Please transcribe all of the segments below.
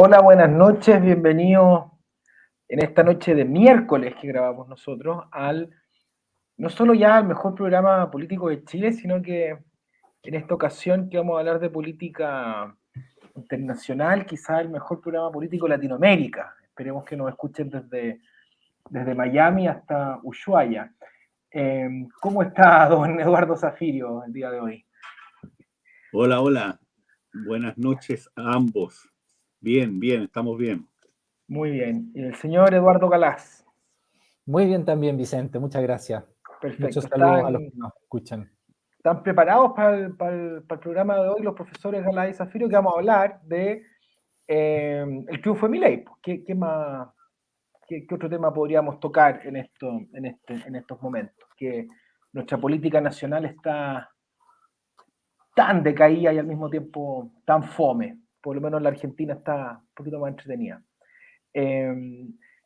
Hola, buenas noches, bienvenidos en esta noche de miércoles que grabamos nosotros no solo ya al mejor programa político de Chile, sino que en esta ocasión que vamos a hablar de política internacional, quizá el mejor programa político de Latinoamérica. Esperemos que nos escuchen desde Miami hasta Ushuaia. ¿Cómo está don Eduardo Zafirio el día de hoy? Hola, hola. Buenas noches a ambos. Bien, estamos bien. Muy bien. ¿Y el señor Eduardo Galás? Muy bien también, Vicente. Muchas gracias. Perfecto. Muchos saludos a los que nos escuchan. ¿Están preparados para el programa de hoy los profesores Galás y Zafirio, que vamos a hablar de el triunfo de Milei? ¿Qué otro tema podríamos tocar en estos momentos? Que nuestra política nacional está tan decaída y al mismo tiempo tan fome. Por lo menos la Argentina está un poquito más entretenida.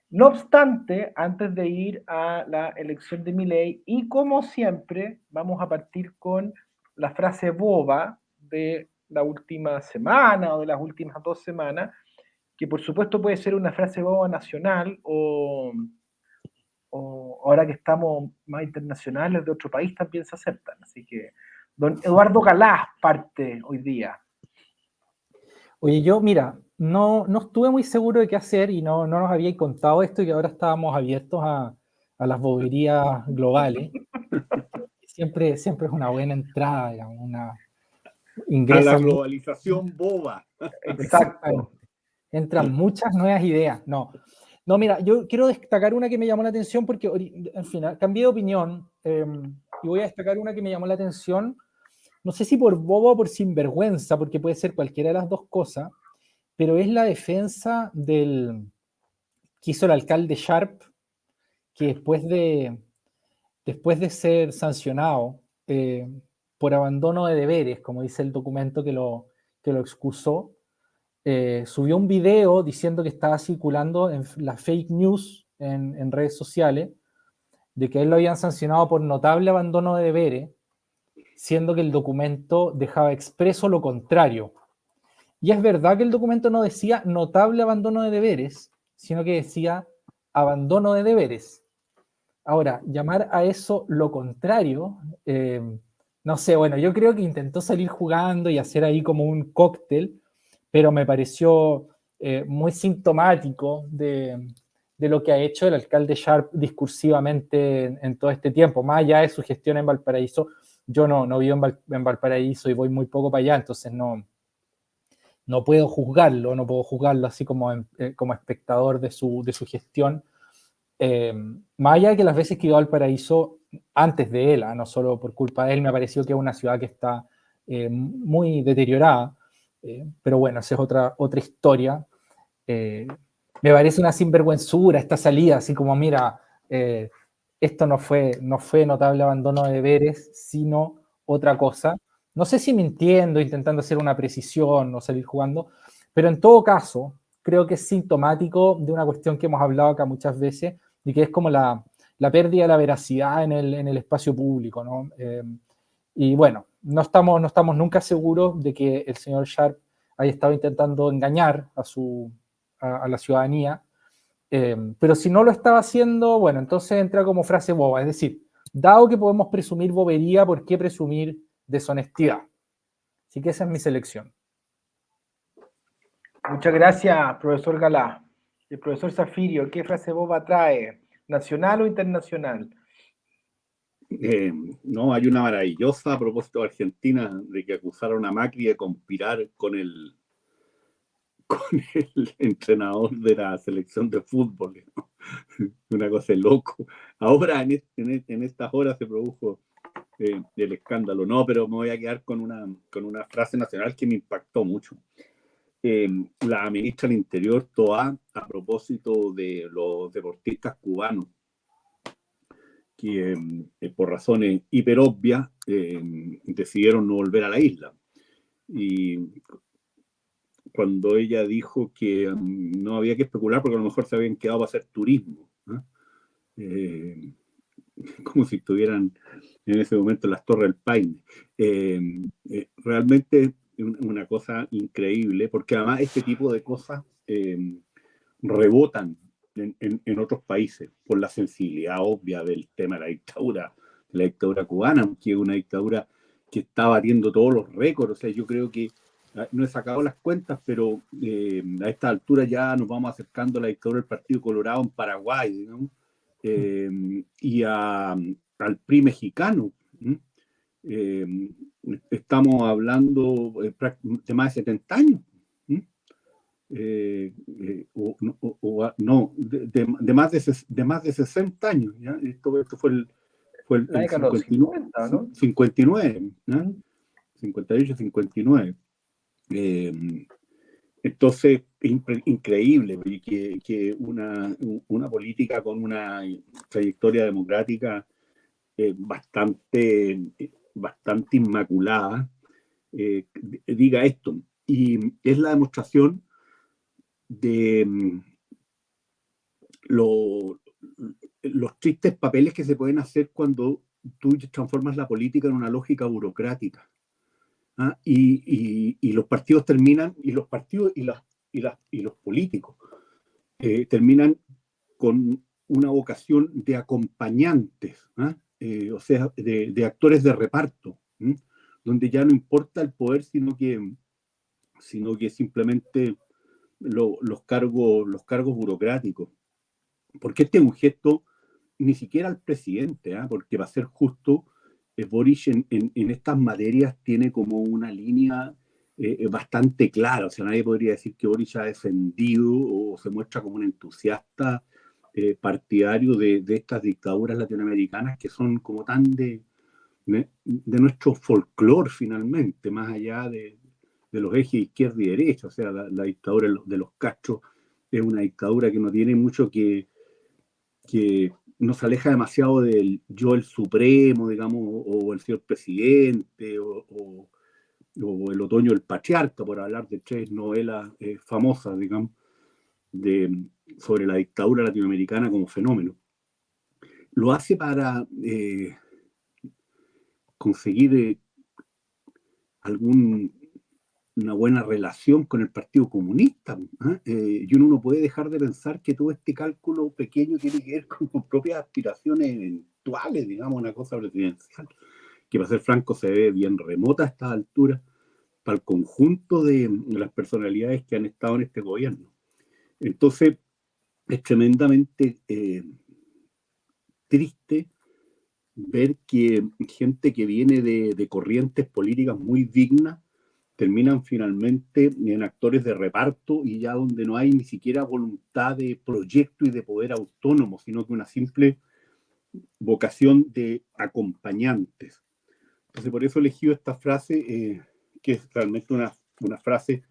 No obstante, antes de ir a la elección de Milei, y como siempre, vamos a partir con la frase boba de la última semana o de las últimas 2 semanas, que por supuesto puede ser una frase boba nacional o ahora que estamos más internacionales de otro país también se aceptan. Así que don Eduardo Galás parte hoy día. Oye, yo, mira, no estuve muy seguro de qué hacer y no nos había contado esto y que ahora estábamos abiertos a las boberías globales. Siempre es una buena entrada, digamos, A la globalización boba. Exacto. Entran muchas nuevas ideas. No, mira, yo quiero destacar una que me llamó la atención porque, al final, cambié de opinión y voy a destacar una que me llamó la atención. No sé si por bobo o por sinvergüenza, porque puede ser cualquiera de las dos cosas, pero es la defensa que hizo el alcalde Sharp, que después de ser sancionado por abandono de deberes, como dice el documento que lo excusó, subió un video diciendo que estaba circulando en la fake news en redes sociales, de que él lo habían sancionado por notable abandono de deberes, siendo que el documento dejaba expreso lo contrario. Y es verdad que el documento no decía notable abandono de deberes, sino que decía abandono de deberes. Ahora, llamar a eso lo contrario, no sé, bueno, yo creo que intentó salir jugando y hacer ahí como un cóctel, pero me pareció muy sintomático de lo que ha hecho el alcalde Sharp discursivamente en todo este tiempo, más allá de su gestión en Valparaíso. Yo no vivo en Valparaíso y voy muy poco para allá, entonces no puedo juzgarlo así como espectador de su gestión. Más allá de que las veces que he ido al Valparaíso antes de él, no solo por culpa de él, me ha parecido que es una ciudad que está muy deteriorada, pero bueno, esa es otra historia. Me parece una sinvergüenzura esta salida, así como, mira, esto no fue notable abandono de deberes, sino otra cosa. No sé si mintiendo, intentando hacer una precisión o salir jugando, pero en todo caso, creo que es sintomático de una cuestión que hemos hablado acá muchas veces, y que es como la pérdida de la veracidad en el espacio público, ¿no? Y bueno, no estamos nunca seguros de que el señor Sharp haya estado intentando engañar a la ciudadanía, pero si no lo estaba haciendo, bueno, entonces entra como frase boba, es decir, dado que podemos presumir bobería, ¿por qué presumir deshonestidad? Así que esa es mi selección. Muchas gracias, profesor Galá. El profesor Zafirio, ¿qué frase boba trae? ¿Nacional o internacional? No, hay una maravillosa a propósito de Argentina de que acusaron a Macri de conspirar con el entrenador de la selección de fútbol, ¿no? Una cosa de loco. Ahora, en estas horas se produjo el escándalo, no, pero me voy a quedar con una frase nacional que me impactó mucho. La ministra del Interior, Toá, a propósito de los deportistas cubanos, que por razones hiperobvias decidieron no volver a la isla. Y cuando ella dijo que no había que especular porque a lo mejor se habían quedado para hacer turismo, ¿no? Como si estuvieran en ese momento en las Torres del Paine. Realmente una cosa increíble, porque además este tipo de cosas rebotan en otros países por la sensibilidad obvia del tema de la dictadura cubana, que es una dictadura que está batiendo todos los récords. O sea, yo creo que no he sacado las cuentas, pero a esta altura ya nos vamos acercando a la dictadura del Partido Colorado en Paraguay, digamos, y al PRI mexicano. Estamos hablando de más de 70 años. De más de 60 años. ¿Ya? Esto fue el 50, ¿no? 59, ¿ya? 58, 59. Entonces, es increíble que una política con una trayectoria democrática bastante inmaculada diga esto. Y es la demostración de los tristes papeles que se pueden hacer cuando tú transformas la política en una lógica burocrática. ¿Ah? Y los partidos terminan, y los partidos y los políticos terminan con una vocación de acompañantes, ¿ah? O sea, de actores de reparto, donde ya no importa el poder, sino que simplemente los cargos burocráticos. Porque este es un gesto ni siquiera al presidente, porque va a ser justo, Boric en estas materias tiene como una línea bastante clara. O sea, nadie podría decir que Boric ha defendido o se muestra como un entusiasta partidario de estas dictaduras latinoamericanas que son como tan de nuestro folclore finalmente, más allá de los ejes izquierda y derecha. O sea, la dictadura de los Castro es una dictadura que no tiene mucho que nos aleja demasiado del yo el supremo, digamos, o el señor presidente, o el otoño del patriarca, por hablar de tres novelas famosas, digamos, sobre la dictadura latinoamericana como fenómeno. Lo hace para conseguir una buena relación con el Partido Comunista. Y uno no puede dejar de pensar que todo este cálculo pequeño tiene que ver con sus propias aspiraciones eventuales, digamos, una cosa presidencial, que para ser franco se ve bien remota a estas alturas para el conjunto de las personalidades que han estado en este gobierno. Entonces, es tremendamente triste ver que gente que viene de corrientes políticas muy dignas terminan finalmente en actores de reparto, y ya donde no hay ni siquiera voluntad de proyecto y de poder autónomo, sino que una simple vocación de acompañantes. Entonces, por eso he elegido esta frase, que es realmente una frase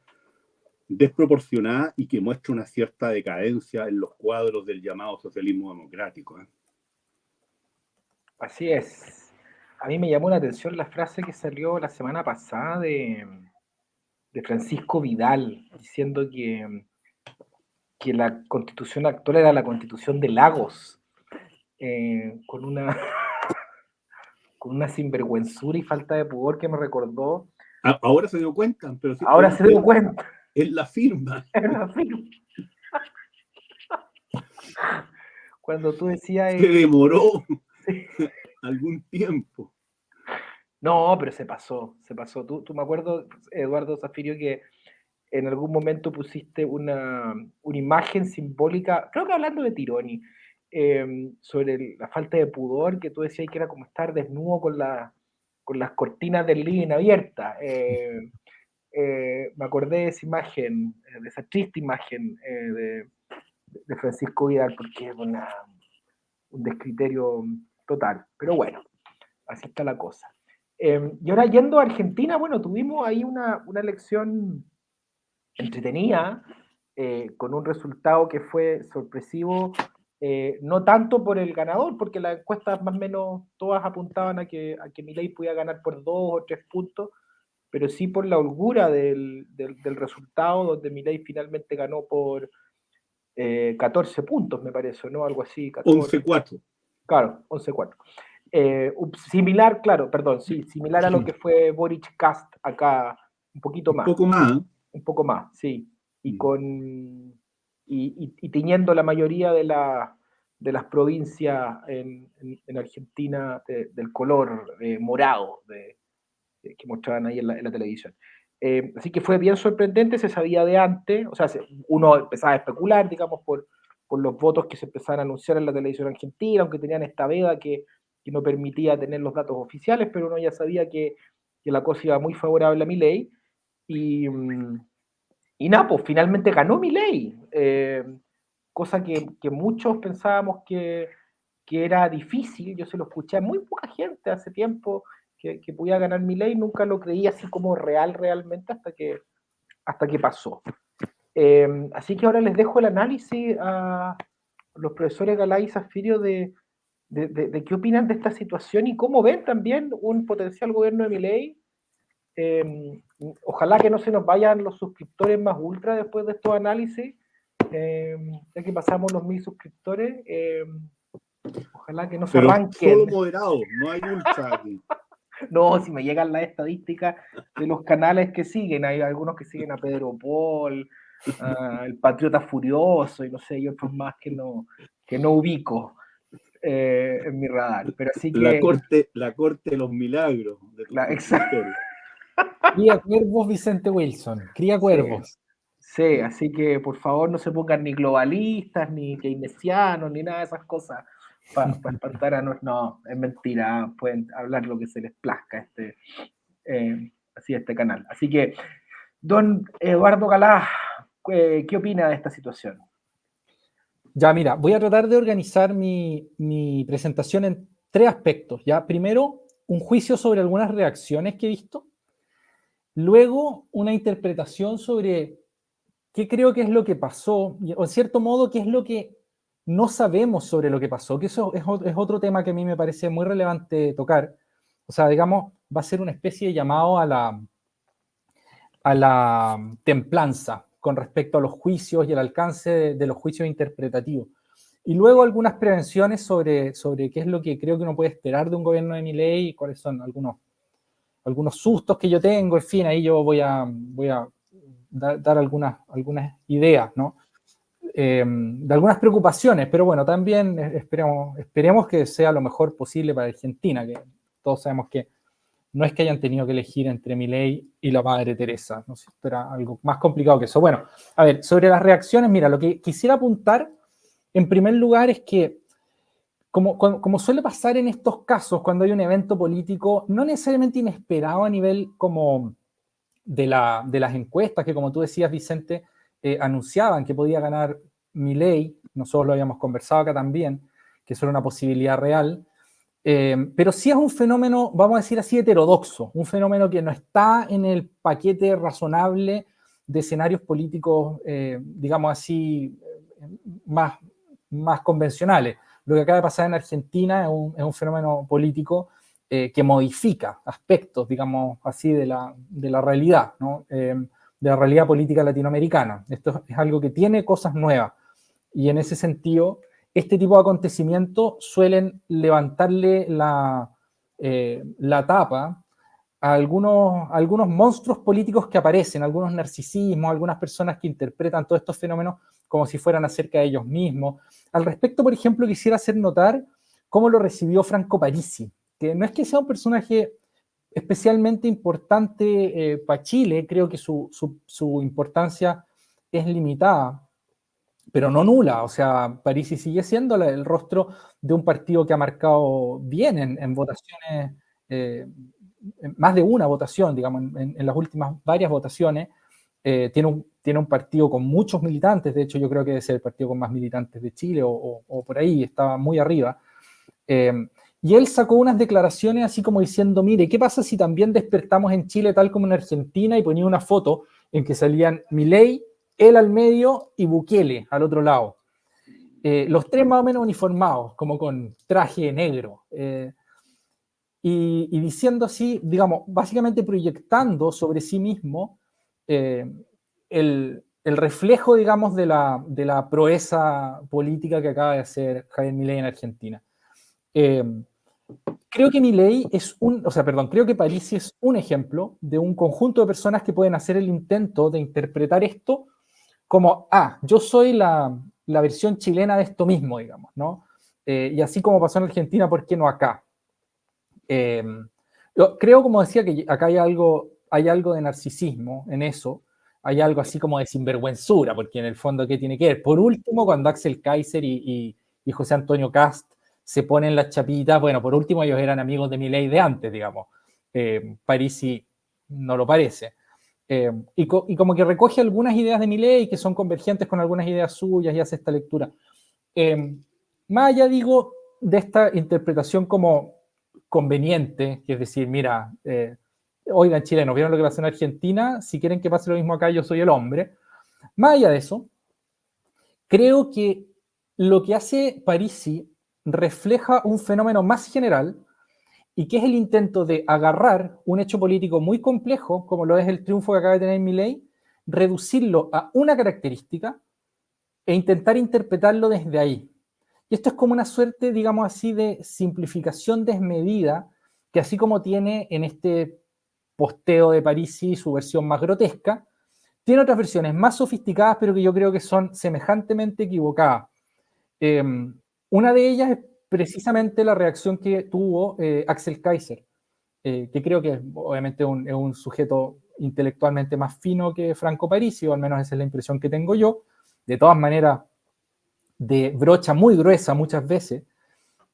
desproporcionada y que muestra una cierta decadencia en los cuadros del llamado socialismo democrático. Así es. A mí me llamó la atención la frase que salió la semana pasada de Francisco Vidal, diciendo que la constitución actual era la constitución de Lagos, con una sinvergüenzura y falta de pudor que me recordó. Ahora se dio cuenta, pero sí, ahora se dio cuenta. Es la firma. Es la firma. Cuando tú decías... Se demoró algún tiempo. No, pero se pasó. Tú me acuerdo, Eduardo Zafirio, que en algún momento pusiste una imagen simbólica, creo que hablando de Tironi, sobre la falta de pudor, que tú decías que era como estar desnudo con las cortinas del living abiertas. Me acordé de esa imagen, de esa triste imagen de Francisco Vidal, porque es un descriterio total. Pero bueno, así está la cosa. Y ahora yendo a Argentina, bueno, tuvimos ahí una elección entretenida, con un resultado que fue sorpresivo, no tanto por el ganador, porque las encuestas más o menos todas apuntaban a que Milei podía ganar por 2 o 3 puntos, pero sí por la holgura del resultado, donde Milei finalmente ganó por 14 puntos, me parece, ¿no? Algo así. 11-4. Claro, 11-4. Similar, claro, perdón, sí, similar a lo que fue Boric Kast acá un poquito Un más. poco más. Un poco más, sí. Y tiñendo la mayoría de las provincias en Argentina del color morado que mostraban ahí en la televisión. Así que fue bien sorprendente, se sabía de antes, o sea, uno empezaba a especular, digamos, por los votos que se empezaron a anunciar en la televisión argentina, aunque tenían esta veda que no permitía tener los datos oficiales, pero uno ya sabía que la cosa iba muy favorable a Milei. Y nada, pues finalmente ganó Milei, cosa que muchos pensábamos que era difícil. Yo se lo escuché a muy poca gente hace tiempo que podía ganar Milei, nunca lo creía así como realmente hasta que pasó. Así que ahora les dejo el análisis a los profesores Galá y Zafirio de qué opinan de esta situación y cómo ven también un potencial gobierno de Milei. Ojalá que no se nos vayan los suscriptores más ultra después de estos análisis, ya que pasamos los 1000 suscriptores. Ojalá que no se Pero arranquen. solo moderado, no hay ultra aquí. No, si me llegan las estadísticas de los canales que siguen, hay algunos que siguen a Pedro Paul, el Patriota Furioso y no sé, y otros más que no ubico en mi radar. Pero así La que. corte de los milagros de tus Exacto. suscriptores. Cría cuervos, Vicente Wilson. Cría cuervos. Sí, así que por favor no se pongan ni globalistas, ni keynesianos, ni nada de esas cosas para espantar a nosotros. No, es mentira, pueden hablar lo que se les plazca así este canal. Así que, don Eduardo Galá, ¿qué opina de esta situación? Ya, mira, voy a tratar de organizar mi presentación en 3 aspectos. ¿Ya? Primero, un juicio sobre algunas reacciones que he visto. Luego, una interpretación sobre qué creo que es lo que pasó, o en cierto modo, qué es lo que no sabemos sobre lo que pasó, que eso es otro tema que a mí me parece muy relevante tocar. O sea, digamos, va a ser una especie de llamado a la templanza con respecto a los juicios y el alcance de los juicios interpretativos. Y luego algunas prevenciones sobre qué es lo que creo que uno puede esperar de un gobierno de Milei y cuáles son algunos sustos que yo tengo. En fin, ahí yo voy a dar algunas ideas, ¿no? De algunas preocupaciones, pero bueno, también esperemos que sea lo mejor posible para Argentina, que todos sabemos que no es que hayan tenido que elegir entre Milei y la Madre Teresa, ¿no? Esto era algo más complicado que eso. Bueno, a ver, sobre las reacciones, mira, lo que quisiera apuntar en primer lugar es que, como suele pasar en estos casos, cuando hay un evento político, no necesariamente inesperado a nivel como de las encuestas, que como tú decías, Vicente, anunciaban que podía ganar Milei, nosotros lo habíamos conversado acá también, que eso era una posibilidad real, pero sí es un fenómeno, vamos a decir así, heterodoxo, un fenómeno que no está en el paquete razonable de escenarios políticos, digamos así, más convencionales. Lo que acaba de pasar en Argentina es un fenómeno político que modifica aspectos, digamos así, de la realidad, ¿no? De la realidad política latinoamericana. Esto es algo que tiene cosas nuevas y en ese sentido este tipo de acontecimientos suelen levantarle la tapa a algunos monstruos políticos que aparecen, algunos narcisismos, algunas personas que interpretan todos estos fenómenos como si fueran acerca de ellos mismos. Al respecto, por ejemplo, quisiera hacer notar cómo lo recibió Franco Parisi, que no es que sea un personaje especialmente importante para Chile, creo que su importancia es limitada, pero no nula. O sea, Parisi sigue siendo el rostro de un partido que ha marcado bien en votaciones, más de una votación, digamos, en las últimas varias votaciones. Tiene un partido con muchos militantes, de hecho yo creo que debe ser el partido con más militantes de Chile o por ahí, estaba muy arriba. Y él sacó unas declaraciones así como diciendo, mire, ¿qué pasa si también despertamos en Chile tal como en Argentina? Y ponía una foto en que salían Milei, él al medio y Bukele al otro lado. Los tres más o menos uniformados, como con traje negro. Y diciendo así, digamos, básicamente proyectando sobre sí mismo el reflejo, digamos, de la proeza política que acaba de hacer Javier Milei en Argentina. creo que Milei creo que Parisi es un ejemplo de un conjunto de personas que pueden hacer el intento de interpretar esto como, yo soy la versión chilena de esto mismo, digamos, ¿no? Y así como pasó en Argentina, ¿por qué no acá? Yo creo, como decía, que acá hay algo de narcisismo en eso, hay algo así como de sinvergüenzura, porque en el fondo, ¿qué tiene que ver? Por último, cuando Axel Kaiser y José Antonio Cast se ponen las chapitas, bueno, por último ellos eran amigos de Milei de antes, digamos. Parisi no lo parece. Y como que recoge algunas ideas de Milei que son convergentes con algunas ideas suyas y hace esta lectura. Más allá, digo, de esta interpretación como conveniente, que es decir, mira, oigan, chilenos, ¿vieron lo que pasó en Argentina? Si quieren que pase lo mismo acá, yo soy el hombre. Más allá de eso, creo que lo que hace Parisi refleja un fenómeno más general y que es el intento de agarrar un hecho político muy complejo, como lo es el triunfo que acaba de tener Milei, reducirlo a una característica e intentar interpretarlo desde ahí. Y esto es como una suerte, digamos así, de simplificación desmedida, que así como tiene en este posteo de Parisi su versión más grotesca, tiene otras versiones más sofisticadas, pero que yo creo que son semejantemente equivocadas. Una de ellas es precisamente la reacción que tuvo Axel Kaiser, que creo que obviamente es un sujeto intelectualmente más fino que Franco Parisi, o al menos esa es la impresión que tengo yo. De todas maneras, de brocha muy gruesa muchas veces,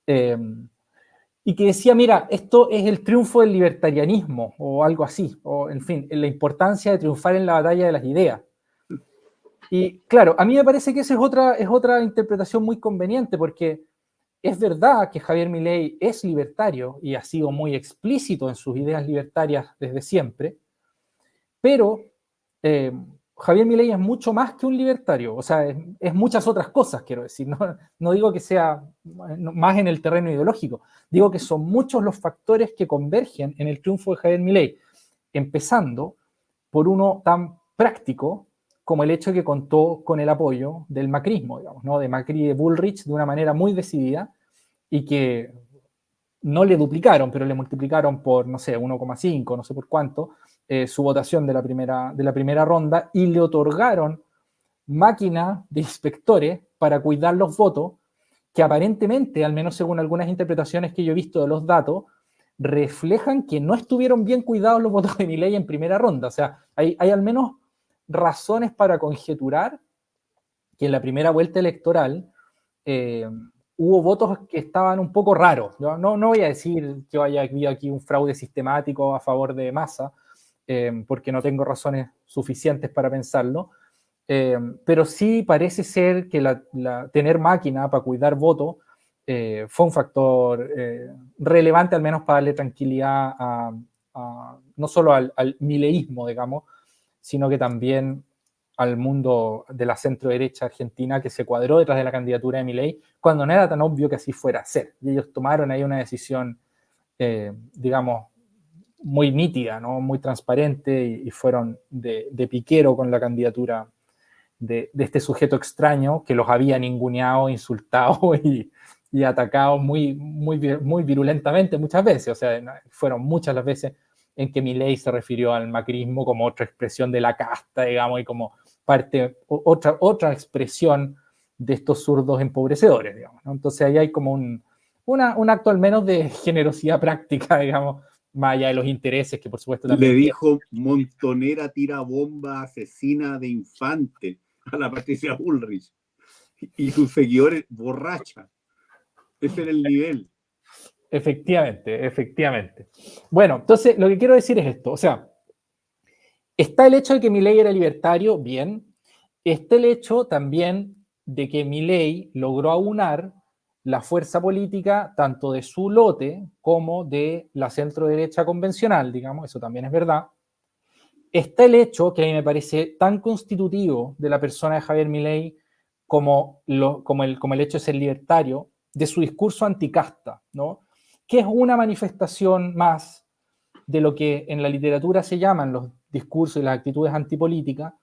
y que decía, mira, esto es el triunfo del libertarianismo, o algo así, o en fin, la importancia de triunfar en la batalla de las ideas. Y claro, a mí me parece que esa es otra interpretación muy conveniente, porque es verdad que Javier Milei es libertario y ha sido muy explícito en sus ideas libertarias desde siempre, pero Javier Milei es mucho más que un libertario, o sea, es muchas otras cosas, quiero decir. No digo que sea más en el terreno ideológico, digo que son muchos los factores que convergen en el triunfo de Javier Milei, empezando por uno tan práctico como el hecho de que contó con el apoyo del macrismo, digamos, ¿no? De Macri y de Bullrich de una manera muy decidida, y que no le duplicaron, pero le multiplicaron por, no sé, 1,5, no sé por cuánto, su votación de la primera ronda, y le otorgaron máquina de inspectores para cuidar los votos, que aparentemente, al menos según algunas interpretaciones que yo he visto de los datos, reflejan que no estuvieron bien cuidados los votos de Milei en primera ronda. O sea, hay al menos razones para conjeturar que en la primera vuelta electoral hubo votos que estaban un poco raros. No voy a decir que haya habido aquí un fraude sistemático a favor de Massa, porque no tengo razones suficientes para pensarlo, pero sí parece ser que tener máquina para cuidar votos fue un factor relevante, al menos para darle tranquilidad no solo al mileísmo, digamos, sino que también al mundo de la centro-derecha argentina, que se cuadró detrás de la candidatura de Milei, cuando no era tan obvio que así fuera a ser. Y ellos tomaron ahí una decisión, digamos, muy nítida, ¿no? Muy transparente, y fueron de piquero con la candidatura de este sujeto extraño que los había ninguneado, insultado y atacado muy virulentamente muchas veces. O sea, fueron muchas las veces en que Milei se refirió al macrismo como otra expresión de la casta, digamos, y como otra expresión de estos zurdos empobrecedores, digamos, ¿no? Entonces ahí hay como un acto al menos de generosidad práctica, digamos, más allá de los intereses que por supuesto también Le tiene. dijo montonera, tira bomba, asesina de infante a la Patricia Bullrich. Y sus seguidores borracha. Ese era el nivel. Efectivamente. Bueno, entonces lo que quiero decir es esto, o sea, está el hecho de que Milei era libertario, bien. Está el hecho también de que Milei logró aunar la fuerza política tanto de su lote como de la centro-derecha convencional, digamos, eso también es verdad. Está el hecho, que a mí me parece tan constitutivo de la persona de Javier Milei como el hecho de ser libertario, de su discurso anticasta, ¿no? Que es una manifestación más de lo que en la literatura se llaman los discursos y las actitudes antipolíticas,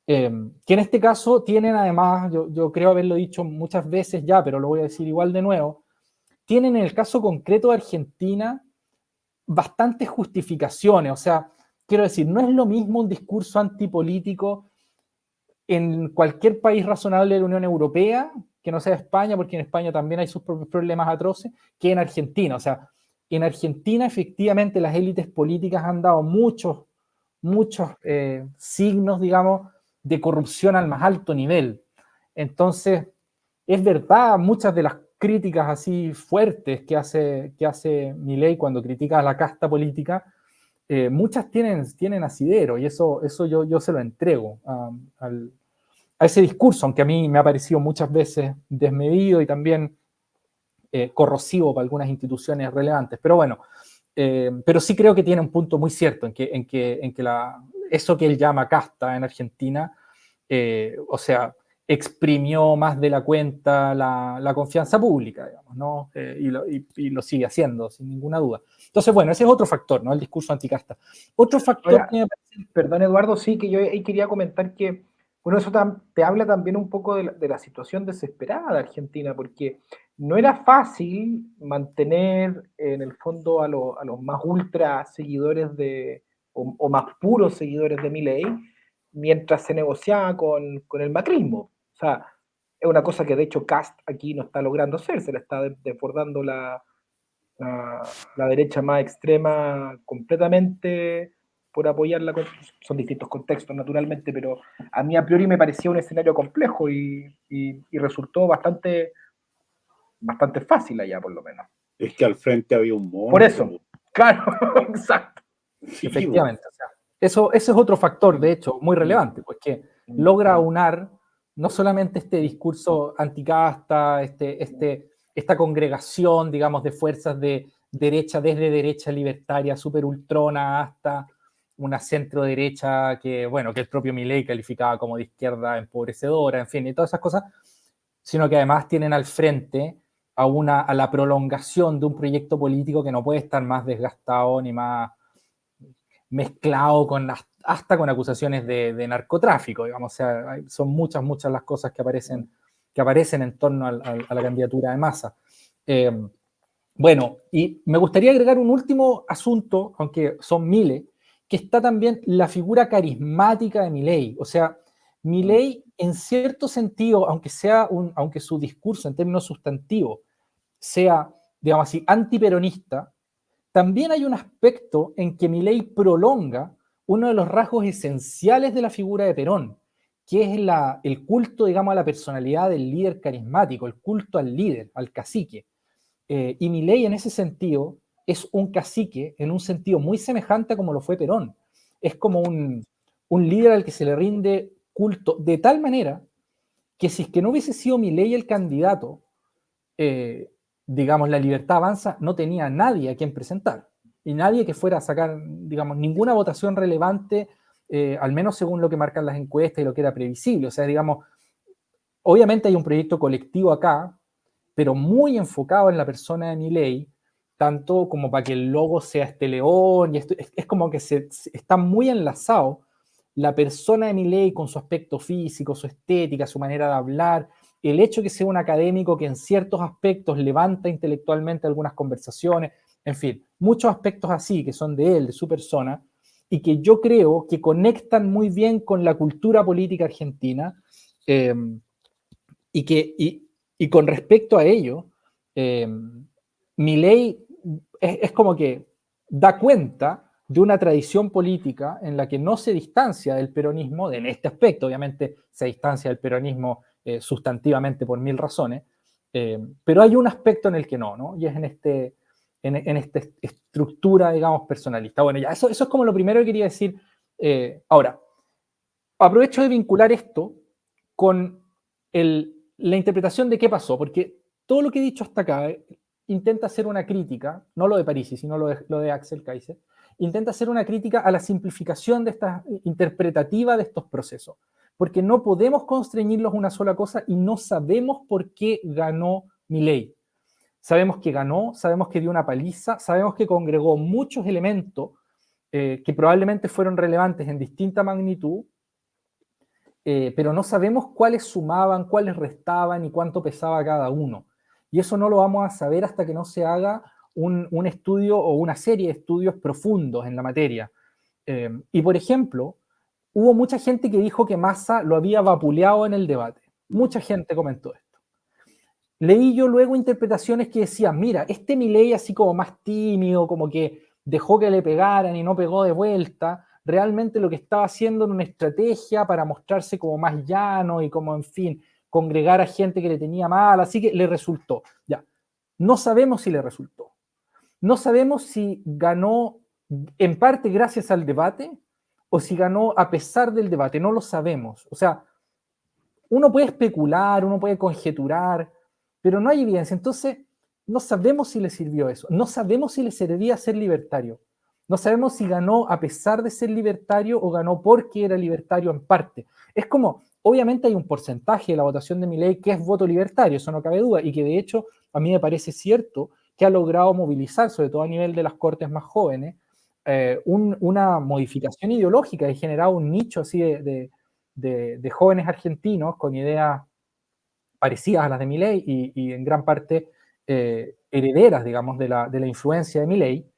que en este caso tienen además, yo creo haberlo dicho muchas veces ya, pero lo voy a decir igual de nuevo, tienen en el caso concreto de Argentina bastantes justificaciones. O sea, quiero decir, no es lo mismo un discurso antipolítico en cualquier país razonable de la Unión Europea, que no sea España, porque en España también hay sus propios problemas atroces, que en Argentina. O sea, en Argentina efectivamente las élites políticas han dado muchos signos, digamos, de corrupción al más alto nivel. Entonces, es verdad, muchas de las críticas así fuertes que hace Milei cuando critica a la casta política, muchas tienen asidero, y eso yo se lo entrego a ese discurso, aunque a mí me ha parecido muchas veces desmedido y también corrosivo para algunas instituciones relevantes. Pero bueno, pero sí creo que tiene un punto muy cierto en que eso que él llama casta en Argentina, o sea, exprimió más de la cuenta la confianza pública, digamos, ¿no? Y lo sigue haciendo, sin ninguna duda. Entonces, bueno, ese es otro factor, ¿no? El discurso anticasta. Otro factor Ahora, que me parece... perdón, Eduardo, sí, que yo ahí quería comentar que, bueno, eso te habla también un poco de la situación desesperada de Argentina, porque no era fácil mantener en el fondo a los más ultra seguidores o más puros seguidores de Milei, mientras se negociaba con el macrismo. O sea, es una cosa que de hecho Kast aquí no está logrando hacer, se le está desbordando la derecha más extrema completamente por apoyarla. Son distintos contextos, naturalmente, pero a mí a priori me parecía un escenario complejo y resultó bastante fácil allá, por lo menos. Es que al frente había un Por monstruo. eso, claro, exacto. Sí, Efectivamente, o sea, ese es otro factor, de hecho, muy relevante, pues que logra aunar no solamente este discurso anticasta, esta congregación, digamos, de fuerzas de derecha, desde derecha libertaria, súper ultrona, hasta una centro derecha que, bueno, que el propio Milei calificaba como de izquierda empobrecedora, en fin, y todas esas cosas, sino que además tienen al frente a la prolongación de un proyecto político que no puede estar más desgastado ni más mezclado hasta con acusaciones de narcotráfico, digamos. O sea, son muchas las cosas que aparecen en torno a la candidatura de Massa. Bueno, y me gustaría agregar un último asunto, aunque son miles, que está también la figura carismática de Milei. O sea, Milei, en cierto sentido, aunque su discurso en términos sustantivos sea, digamos así, antiperonista, también hay un aspecto en que Milei prolonga uno de los rasgos esenciales de la figura de Perón, que es el culto, digamos, a la personalidad del líder carismático, el culto al líder, al cacique. Y Milei en ese sentido es un cacique en un sentido muy semejante a como lo fue Perón. Es como un líder al que se le rinde culto de tal manera que si es que no hubiese sido Milei el candidato, digamos, la Libertad Avanza no tenía nadie a quien presentar y nadie que fuera a sacar, digamos, ninguna votación relevante, al menos según lo que marcan las encuestas y lo que era previsible. O sea, digamos, obviamente hay un proyecto colectivo acá, pero muy enfocado en la persona de Milei, tanto como para que el logo sea este león, y esto, es como que está muy enlazado la persona de Milei con su aspecto físico, su estética, su manera de hablar, el hecho de que sea un académico que en ciertos aspectos levanta intelectualmente algunas conversaciones, en fin, muchos aspectos así que son de él, de su persona, y que yo creo que conectan muy bien con la cultura política argentina, eh, y con respecto a ello, Milei es como que da cuenta de una tradición política en la que no se distancia del peronismo, en este aspecto, obviamente se distancia del peronismo sustantivamente por mil razones, pero hay un aspecto en el que no, y es en esta estructura, digamos, personalista. Bueno, ya eso es como lo primero que quería decir. Ahora, aprovecho de vincular esto con la interpretación de qué pasó, porque todo lo que he dicho hasta acá intenta hacer una crítica, no lo de Parisi, sino lo de Axel Kaiser, intenta hacer una crítica a la simplificación de esta interpretativa de estos procesos, porque no podemos constreñirlos a una sola cosa y no sabemos por qué ganó Milei. Sabemos que ganó, sabemos que dio una paliza, sabemos que congregó muchos elementos que probablemente fueron relevantes en distinta magnitud, pero no sabemos cuáles sumaban, cuáles restaban y cuánto pesaba cada uno. Y eso no lo vamos a saber hasta que no se haga un estudio o una serie de estudios profundos en la materia. Y por ejemplo, hubo mucha gente que dijo que Massa lo había vapuleado en el debate. Mucha gente comentó esto. Leí yo luego interpretaciones que decían, mira, este Milei así como más tímido, como que dejó que le pegaran y no pegó de vuelta, realmente lo que estaba haciendo era una estrategia para mostrarse como más llano y como, en fin, congregar a gente que le tenía mal, así que le resultó. Ya, no sabemos si le resultó. No sabemos si ganó en parte gracias al debate o si ganó a pesar del debate, no lo sabemos. O sea, uno puede especular, uno puede conjeturar, pero no hay evidencia. Entonces, no sabemos si le sirvió eso. No sabemos si le servía ser libertario. No sabemos si ganó a pesar de ser libertario o ganó porque era libertario en parte. Es como, obviamente hay un porcentaje de la votación de Milei que es voto libertario, eso no cabe duda, y que de hecho a mí me parece cierto que ha logrado movilizar, sobre todo a nivel de las cortes más jóvenes, una modificación ideológica y generado un nicho así de jóvenes argentinos con ideas parecidas a las de Milei y en gran parte herederas, digamos, de la influencia de Milei,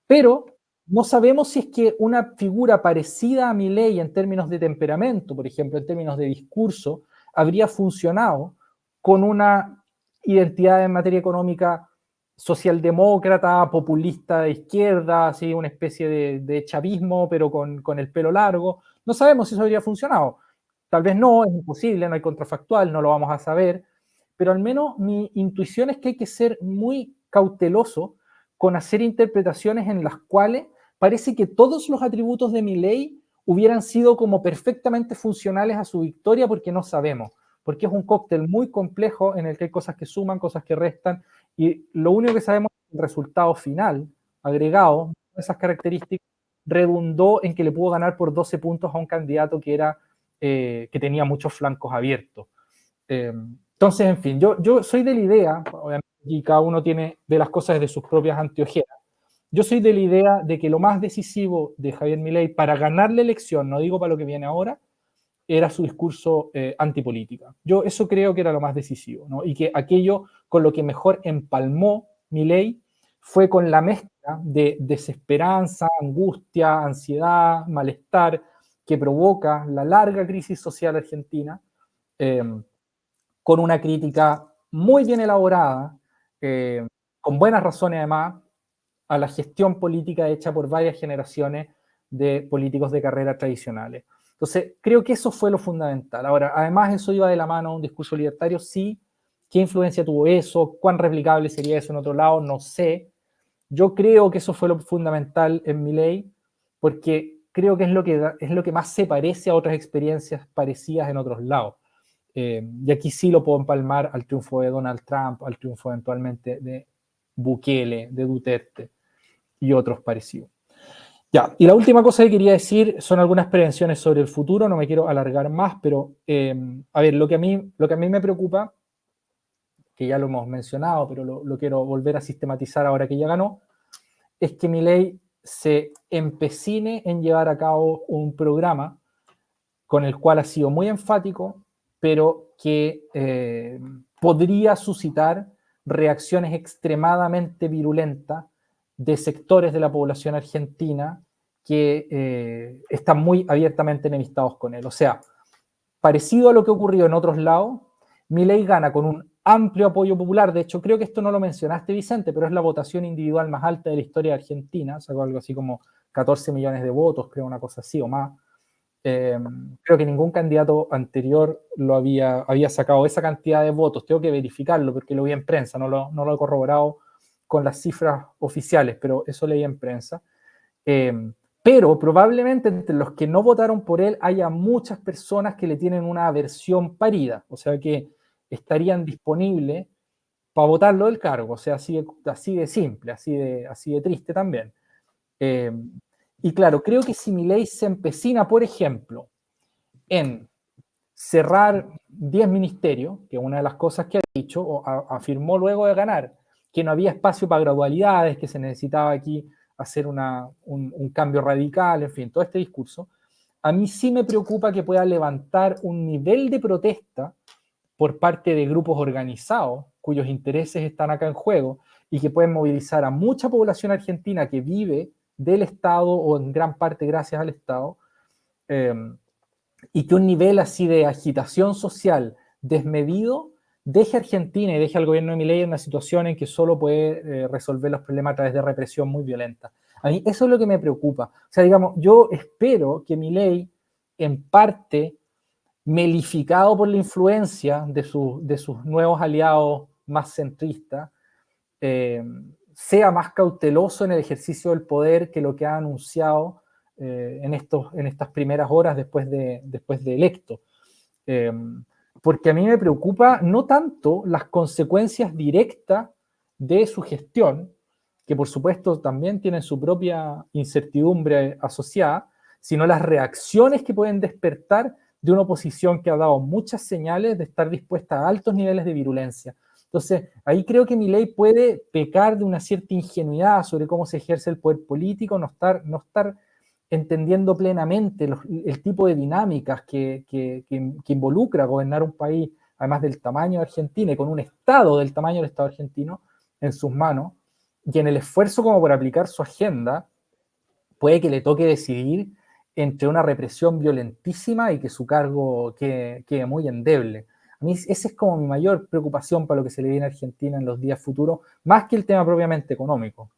pero no sabemos si es que una figura parecida a Milei en términos de temperamento, por ejemplo, en términos de discurso, habría funcionado con una identidad en materia económica socialdemócrata, populista de izquierda, así una especie de chavismo, pero con el pelo largo. No sabemos si eso habría funcionado. Tal vez no, es imposible, no hay contrafactual, no lo vamos a saber, pero al menos mi intuición es que hay que ser muy cauteloso con hacer interpretaciones en las cuales parece que todos los atributos de Milei hubieran sido como perfectamente funcionales a su victoria, porque no sabemos, porque es un cóctel muy complejo en el que hay cosas que suman, cosas que restan, y lo único que sabemos es que el resultado final, agregado a esas características, redundó en que le pudo ganar por 12 puntos a un candidato que tenía muchos flancos abiertos. Entonces, en fin, yo soy de la idea, obviamente, y cada uno ve las cosas desde sus propias anteojeras. Yo soy de la idea de que lo más decisivo de Javier Milei para ganar la elección, no digo para lo que viene ahora, era su discurso antipolítica. Yo eso creo que era lo más decisivo, ¿no? Y que aquello con lo que mejor empalmó Milei fue con la mezcla de desesperanza, angustia, ansiedad, malestar que provoca la larga crisis social argentina, con una crítica muy bien elaborada, con buenas razones además, a la gestión política hecha por varias generaciones de políticos de carrera tradicionales. Entonces, creo que eso fue lo fundamental. Ahora, además eso iba de la mano a un discurso libertario, sí. ¿Qué influencia tuvo eso? ¿Cuán replicable sería eso en otro lado? No sé. Yo creo que eso fue lo fundamental en Milei, porque creo que es lo que más se parece a otras experiencias parecidas en otros lados. Y aquí sí lo puedo empalmar al triunfo de Donald Trump, al triunfo eventualmente de Bukele, de Duterte y otros parecidos. Ya, y la última cosa que quería decir son algunas prevenciones sobre el futuro, no me quiero alargar más, pero a ver, lo que a mí me preocupa, que ya lo hemos mencionado, pero lo quiero volver a sistematizar ahora que ya ganó, es que Milei se empecine en llevar a cabo un programa con el cual ha sido muy enfático, pero que podría suscitar reacciones extremadamente virulentas de sectores de la población argentina que están muy abiertamente enemistados con él. O sea, parecido a lo que ocurrió en otros lados, Milei gana con un amplio apoyo popular. De hecho, creo que esto no lo mencionaste, Vicente, pero es la votación individual más alta de la historia de Argentina. Sacó algo así como 14 millones de votos, creo, una cosa así o más. Creo que ningún candidato anterior había sacado esa cantidad de votos. Tengo que verificarlo porque lo vi en prensa, no lo he corroborado con las cifras oficiales, pero eso leí en prensa. Pero probablemente entre los que no votaron por él haya muchas personas que le tienen una aversión parida, o sea que estarían disponibles para votarlo del cargo, o sea, así de simple, así de triste también. Y claro, creo que si Milei se empecina, por ejemplo, en cerrar 10 ministerios, que es una de las cosas que ha dicho, o afirmó luego de ganar, que no había espacio para gradualidades, que se necesitaba aquí hacer un cambio radical, en fin, todo este discurso, a mí sí me preocupa que pueda levantar un nivel de protesta por parte de grupos organizados, cuyos intereses están acá en juego y que pueden movilizar a mucha población argentina que vive del Estado o en gran parte gracias al Estado, y que un nivel así de agitación social desmedido deje a Argentina y deje al gobierno de Milei en una situación en que solo puede resolver los problemas a través de represión muy violenta. A mí eso es lo que me preocupa. O sea, digamos, yo espero que Milei, en parte, melificado por la influencia de sus nuevos aliados más centristas, sea más cauteloso en el ejercicio del poder que lo que ha anunciado en estas primeras horas después de electo. Porque a mí me preocupa no tanto las consecuencias directas de su gestión, que por supuesto también tienen su propia incertidumbre asociada, sino las reacciones que pueden despertar de una oposición que ha dado muchas señales de estar dispuesta a altos niveles de virulencia. Entonces, ahí creo que Milei puede pecar de una cierta ingenuidad sobre cómo se ejerce el poder político, no estar entendiendo plenamente el tipo de dinámicas que involucra gobernar un país, además del tamaño de Argentina, y con un Estado del tamaño del Estado argentino en sus manos, y en el esfuerzo como por aplicar su agenda, puede que le toque decidir entre una represión violentísima y que su cargo quede muy endeble. A mí esa es como mi mayor preocupación para lo que se le viene a Argentina en los días futuros, más que el tema propiamente económico.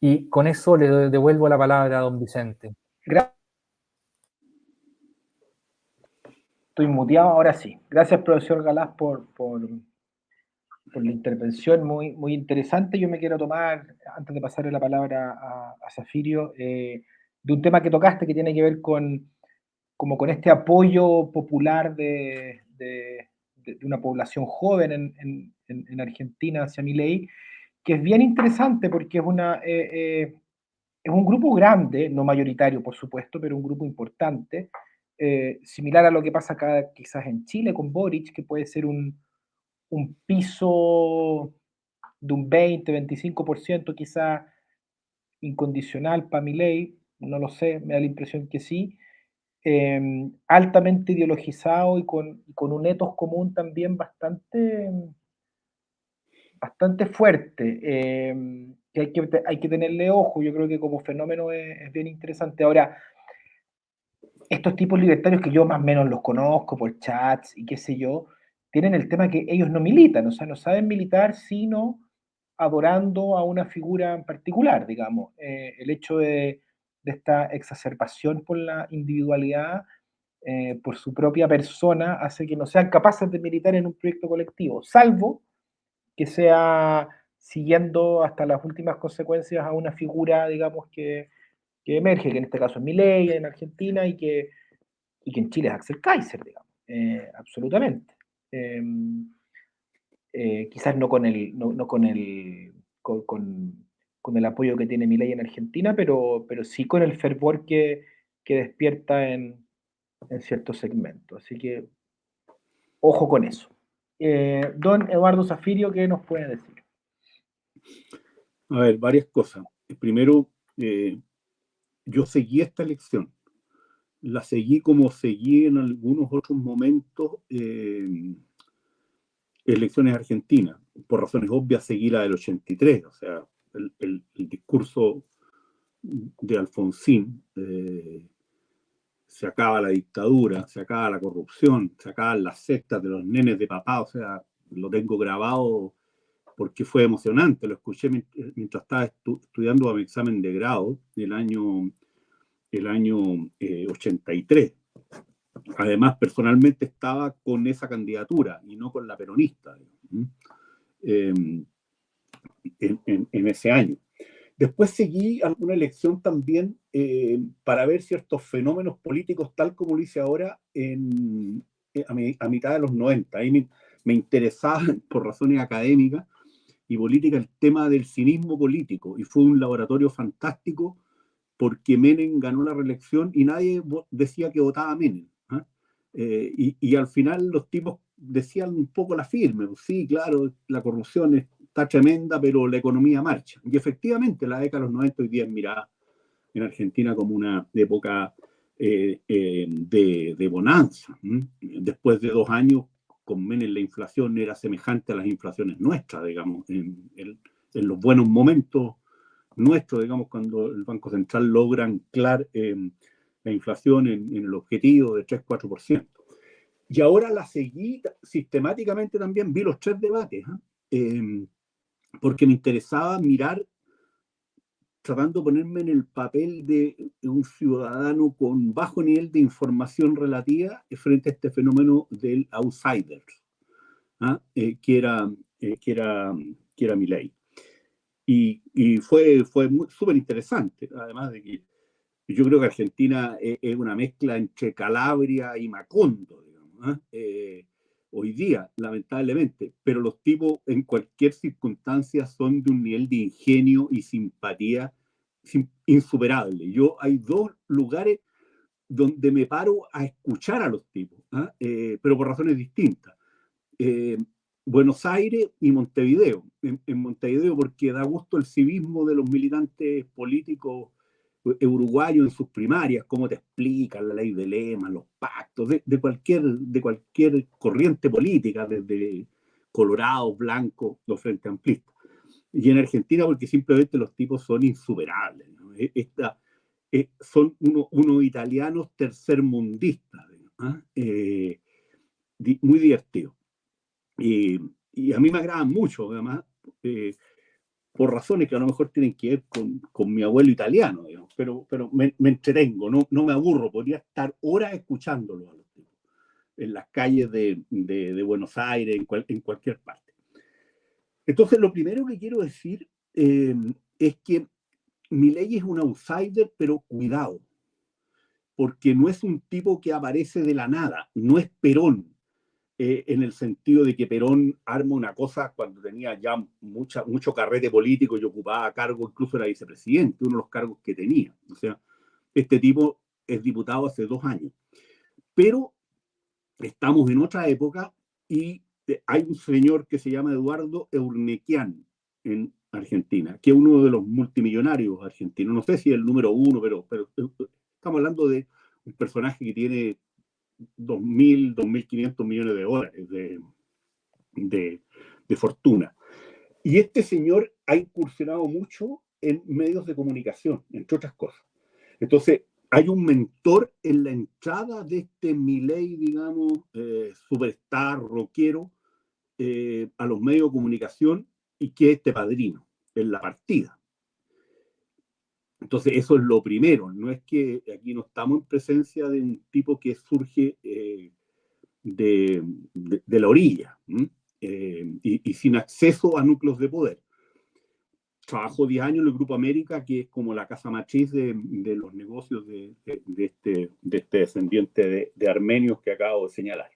Y con eso le devuelvo la palabra a don Vicente. Estoy muteado, ahora sí. Gracias, profesor Galás, por la intervención muy, muy interesante. Yo me quiero tomar, antes de pasarle la palabra a Zafirio, de un tema que tocaste que tiene que ver con este apoyo popular de una población joven en Argentina hacia Milei, que es bien interesante porque es un grupo grande, no mayoritario por supuesto, pero un grupo importante, similar a lo que pasa acá quizás en Chile con Boric, que puede ser un piso de un 20-25% quizás incondicional para Milei, no lo sé, me da la impresión que sí, altamente ideologizado y con un ethos común también bastante fuerte, que hay que tenerle ojo. Yo creo que como fenómeno es bien interesante. Ahora, estos tipos libertarios que yo más o menos los conozco por chats y qué sé yo, tienen el tema que ellos no militan, o sea, no saben militar sino adorando a una figura en particular, digamos. El hecho de esta exacerbación por la individualidad, por su propia persona, hace que no sean capaces de militar en un proyecto colectivo, salvo que sea siguiendo hasta las últimas consecuencias a una figura, digamos, que emerge, que en este caso es Milei en Argentina y que en Chile es Axel Kaiser, digamos, absolutamente. Quizás no con el apoyo que tiene Milei en Argentina, pero sí con el fervor que despierta en ciertos segmentos. Así que ojo con eso. Don Eduardo Zafirio, ¿qué nos puede decir? A ver, varias cosas. Primero, yo seguí esta elección. La seguí como seguí en algunos otros momentos elecciones argentinas. Por razones obvias seguí la del 83. O sea, el discurso de Alfonsín, se acaba la dictadura, se acaba la corrupción, se acaban las sectas de los nenes de papá. O sea, lo tengo grabado porque fue emocionante. Lo escuché mientras estaba estudiando a mi examen de grado el año 83. Además, personalmente estaba con esa candidatura y no con la peronista en ese año. Después seguí alguna elección también para ver ciertos fenómenos políticos, tal como lo hice ahora a mitad de los 90. Ahí me interesaba, por razones académicas y políticas, el tema del cinismo político, y fue un laboratorio fantástico porque Menem ganó la reelección y nadie decía que votaba a Menem. Y al final los tipos decían un poco la firme, pues sí, claro, la corrupción está tremenda, pero la economía marcha. Y efectivamente la década de los 90 hoy día es mirada en Argentina como una época de bonanza. Después de 2 años con Menem la inflación era semejante a las inflaciones nuestras, digamos, en los buenos momentos nuestros, digamos, cuando el Banco Central logra anclar la inflación en el objetivo de 3-4%. Y ahora la seguí sistemáticamente también, vi los 3 debates, porque me interesaba mirar, tratando de ponerme en el papel de un ciudadano con bajo nivel de información relativa frente a este fenómeno del outsider, que era Milei. Y fue súper interesante, además de que yo creo que Argentina es una mezcla entre Calabria y Macondo, digamos, hoy día, lamentablemente, pero los tipos en cualquier circunstancia son de un nivel de ingenio y simpatía insuperable. Hay 2 lugares donde me paro a escuchar a los tipos, pero por razones distintas. Buenos Aires y Montevideo. En Montevideo porque da gusto el civismo de los militantes políticos uruguayos en sus primarias, cómo te explican la ley de Lema, los pactos, de cualquier corriente política, desde colorados, blancos, los frente amplistas. Y en Argentina porque simplemente los tipos son insuperables, ¿no? Son unos italianos tercermundistas, muy divertidos. Y a mí me agradan mucho, además, por razones que a lo mejor tienen que ver con mi abuelo italiano, digamos, pero me entretengo, no me aburro, podría estar horas escuchándolo a los tipos, en las calles de Buenos Aires, en cualquier parte. Entonces, lo primero que quiero decir es que Milei es un outsider, pero cuidado, porque no es un tipo que aparece de la nada, no es Perón, en el sentido de que Perón arma una cosa cuando tenía ya mucho carrete político y ocupaba cargo, incluso era vicepresidente, uno de los cargos que tenía. O sea, este tipo es diputado hace 2 años. Pero estamos en otra época y hay un señor que se llama Eduardo Eurnequian en Argentina, que es uno de los multimillonarios argentinos. No sé si es el número 1, pero estamos hablando de un personaje que tiene 2.000, 2.500 millones de dólares de fortuna. Y este señor ha incursionado mucho en medios de comunicación, entre otras cosas. Entonces, hay un mentor en la entrada de este Milei, digamos, superstar, rockero, a los medios de comunicación, y que es este padrino en la partida. Entonces, eso es lo primero. No es que aquí no estamos en presencia de un tipo que surge de la orilla y sin acceso a núcleos de poder. Trabajó 10 años en el Grupo América, que es como la casa matriz de los negocios de este descendiente de armenios que acabo de señalar.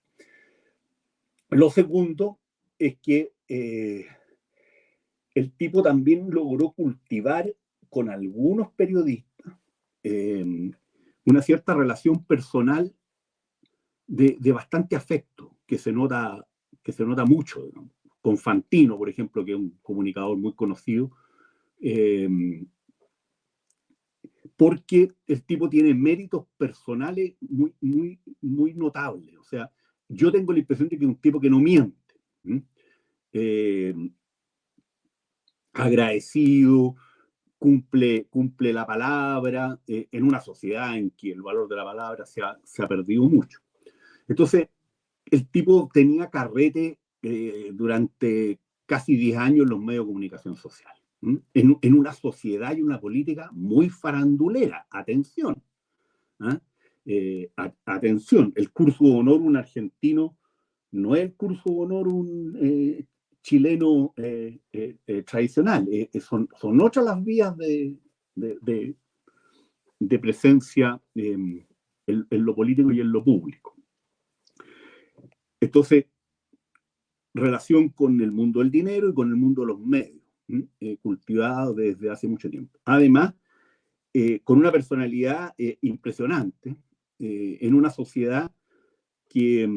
Lo segundo es que el tipo también logró cultivar con algunos periodistas una cierta relación personal de bastante afecto, que se nota mucho, ¿no? Con Fantino, por ejemplo, que es un comunicador muy conocido, porque el tipo tiene méritos personales muy notables. O sea, yo tengo la impresión de que es un tipo que no miente, agradecido, cumple la palabra, en una sociedad en que el valor de la palabra se ha perdido mucho. Entonces, el tipo tenía carrete durante casi 10 años en los medios de comunicación social, en una sociedad y una política muy farandulera. Atención, atención, el curso de honor un argentino no es el curso de honor un chileno tradicional, son otras las vías de presencia en lo político y en lo público. Entonces, relación con el mundo del dinero y con el mundo de los medios, cultivado desde hace mucho tiempo. Además, con una personalidad impresionante, en una sociedad que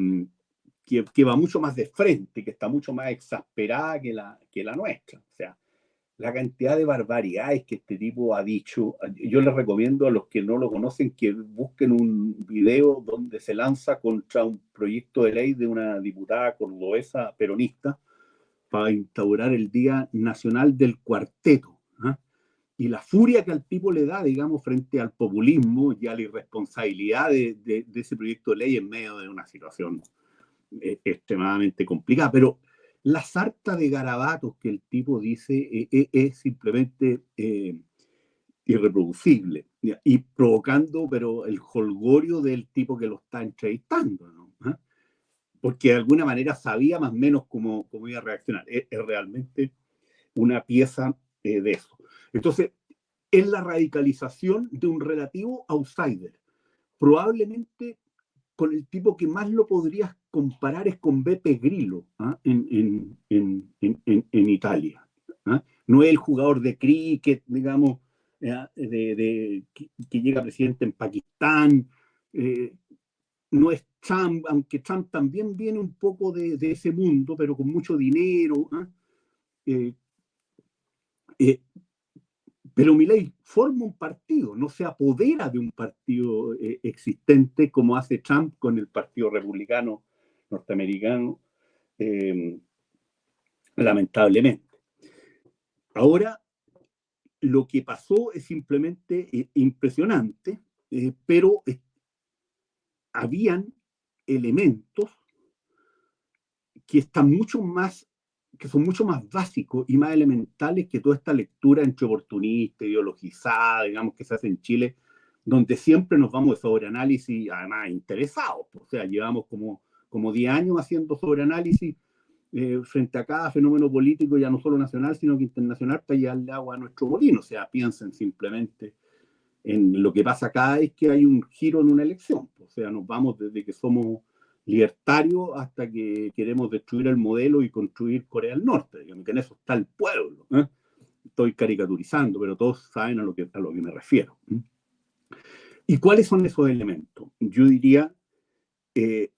va mucho más de frente, que está mucho más exasperada que la nuestra. O sea, la cantidad de barbaridades que este tipo ha dicho. Yo les recomiendo a los que no lo conocen que busquen un video donde se lanza contra un proyecto de ley de una diputada cordobesa peronista para instaurar el Día Nacional del Cuarteto. ¿Ah? Y la furia que al tipo le da, digamos, frente al populismo y a la irresponsabilidad de ese proyecto de ley en medio de una situación extremadamente complicada. Pero la sarta de garabatos que el tipo dice es simplemente irreproducible y provocando, pero el jolgorio del tipo que lo está entrevistando, ¿no? ¿Ah? Porque de alguna manera sabía más o menos cómo iba a reaccionar. Es realmente una pieza de eso. Entonces, es la radicalización de un relativo outsider. Probablemente con el tipo que más lo podrías comparar es con Beppe Grillo, ¿ah? en Italia. ¿Ah? No es el jugador de cricket, digamos, que llega presidente en Pakistán. No es Trump, aunque Trump también viene un poco de ese mundo, pero con mucho dinero. ¿Ah? Eh, Pero Milei forma un partido, no se apodera de un partido existente como hace Trump con el Partido Republicano norteamericano, lamentablemente. Ahora, lo que pasó es simplemente impresionante, pero habían elementos que están mucho más, que son mucho más básicos y más elementales que toda esta lectura entre oportunista, ideologizada, digamos, que se hace en Chile, donde siempre nos vamos de sobreanálisis, además interesados. O sea, llevamos como 10 años haciendo sobreanálisis frente a cada fenómeno político, ya no solo nacional, sino que internacional, para llevarle agua a nuestro molino. O sea, piensen simplemente en lo que pasa cada vez que hay un giro en una elección. O sea, nos vamos desde que somos libertarios hasta que queremos destruir el modelo y construir Corea del Norte, que en eso está el pueblo. ¿Eh? Estoy caricaturizando, pero todos saben a lo que me refiero. ¿Y cuáles son esos elementos? Yo diría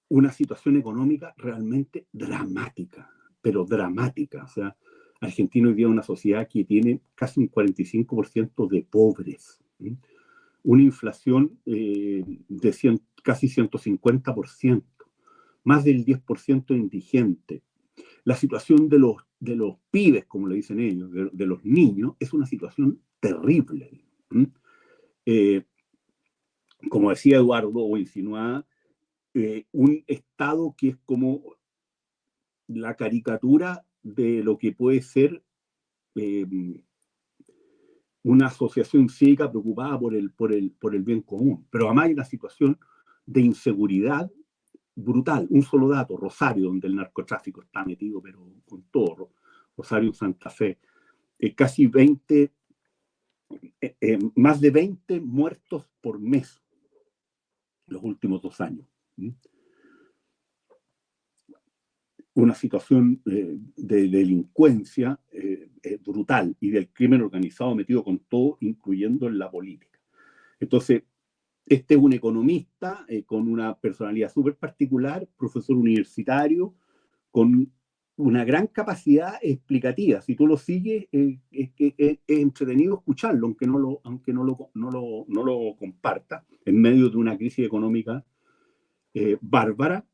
una situación económica realmente dramática, pero dramática. O sea, Argentina hoy día es una sociedad que tiene casi un 45% de pobres. Una inflación de casi 150%, más del 10% indigente. La situación de los pibes, como le dicen ellos, de los niños, es una situación terrible. Como decía Eduardo, o insinuaba, un Estado que es como la caricatura de lo que puede ser una asociación cívica preocupada por el bien común. Pero además hay una situación de inseguridad brutal. Un solo dato, Rosario, donde el narcotráfico está metido, pero con todo, Rosario, Santa Fe, casi 20, más de 20 muertos por mes los últimos 2 años. Una situación de delincuencia brutal y del crimen organizado metido con todo, incluyendo en la política. Entonces, este es un economista con una personalidad súper particular, profesor universitario, con una gran capacidad explicativa. Si tú lo sigues, es entretenido escucarlo, aunque no lo comparta, en medio de una crisis económica bárbara,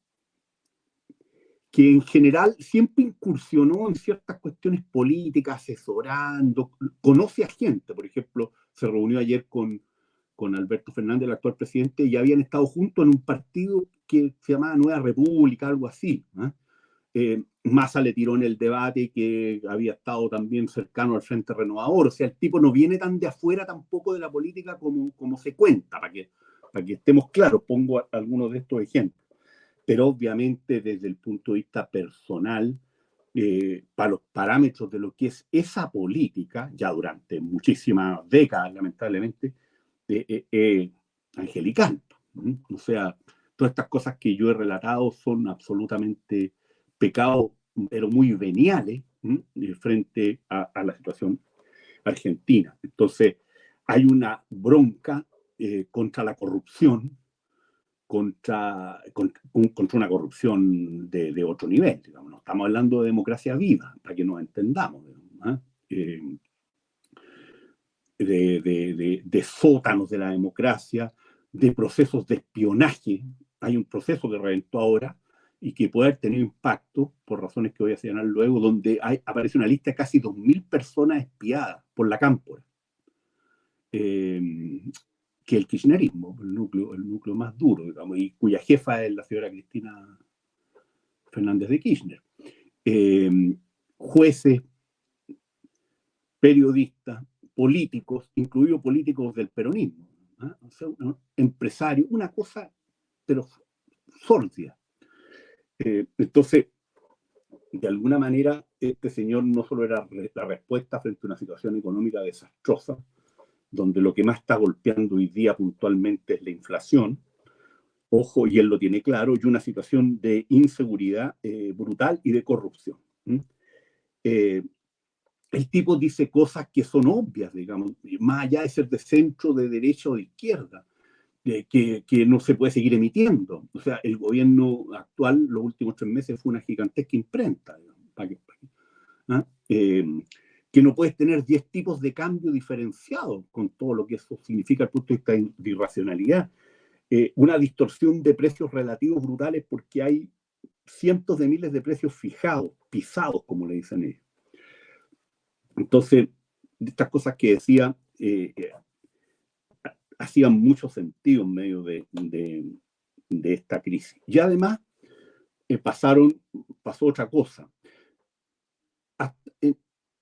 que en general siempre incursionó en ciertas cuestiones políticas, asesorando, conoce a gente. Por ejemplo, se reunió ayer con Alberto Fernández, el actual presidente, y habían estado juntos en un partido que se llamaba Nueva República, algo así. Massa le tiró en el debate que había estado también cercano al Frente Renovador. O sea, el tipo no viene tan de afuera tampoco de la política como se cuenta, para que estemos claros. Pongo algunos de estos ejemplos. Pero obviamente desde el punto de vista personal, para los parámetros de lo que es esa política, ya durante muchísimas décadas, lamentablemente, angelical. O sea, todas estas cosas que yo he relatado son absolutamente pecados, pero muy veniales frente a la situación argentina. Entonces, hay una bronca contra la corrupción, contra una corrupción otro nivel. Digamos. No estamos hablando de democracia viva, para que nos entendamos. de sótanos de la democracia, de procesos de espionaje. Hay un proceso que reventó ahora y que puede haber tenido impacto, por razones que voy a señalar luego, donde aparece una lista de casi 2.000 personas espiadas por la cámpora, que el kirchnerismo, el núcleo más duro, digamos, y cuya jefa es la señora Cristina Fernández de Kirchner. Jueces, periodistas, políticos, incluidos políticos del peronismo, ¿eh? O sea, empresarios, una cosa, pero sórdida. Entonces, de alguna manera, este señor no solo era la respuesta frente a una situación económica desastrosa, donde lo que más está golpeando hoy día puntualmente es la inflación, ojo, y él lo tiene claro, y una situación de inseguridad brutal y de corrupción. El tipo dice cosas que son obvias, digamos, más allá de ser de centro, de derecha o de izquierda, que no se puede seguir emitiendo. O sea, el gobierno actual, los últimos 3 meses, fue una gigantesca imprenta, digamos, ¿ah? Que no puedes tener 10 tipos de cambio diferenciados con todo lo que eso significa desde el punto de vista de irracionalidad. Una distorsión de precios relativos brutales porque hay cientos de miles de precios fijados, pisados, como le dicen ellos. Entonces, estas cosas que decía hacían mucho sentido en medio de esta crisis. Y además, pasó otra cosa.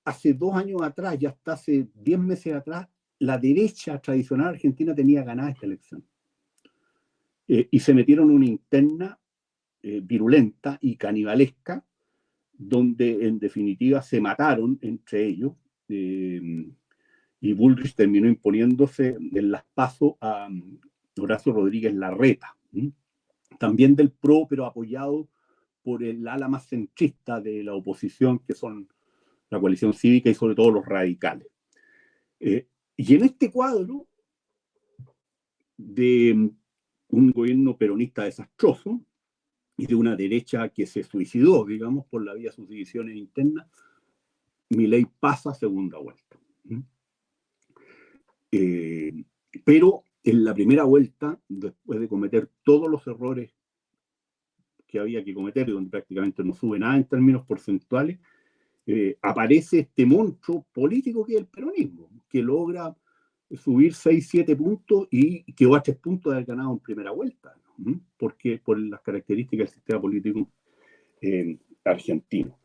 Hace 2 años atrás, ya hasta hace 10 meses atrás, la derecha tradicional argentina tenía ganada esta elección. Y se metieron en una interna virulenta y canibalesca, donde en definitiva se mataron entre ellos, y Bullrich terminó imponiéndose en las PASO a Horacio Rodríguez Larreta, también del PRO, pero apoyado por el ala más centrista de la oposición, que son la coalición cívica y sobre todo los radicales. Y en este cuadro de un gobierno peronista desastroso y de una derecha que se suicidó, digamos, por la vía de sus divisiones internas, Milei pasa segunda vuelta. Pero en la primera vuelta, después de cometer todos los errores que había que cometer, y donde prácticamente no sube nada en términos porcentuales, aparece este monstruo político que es el peronismo, que logra subir 6-7 puntos y quedó a 3 puntos de haber ganado en primera vuelta, ¿no? Porque por las características del sistema político argentino.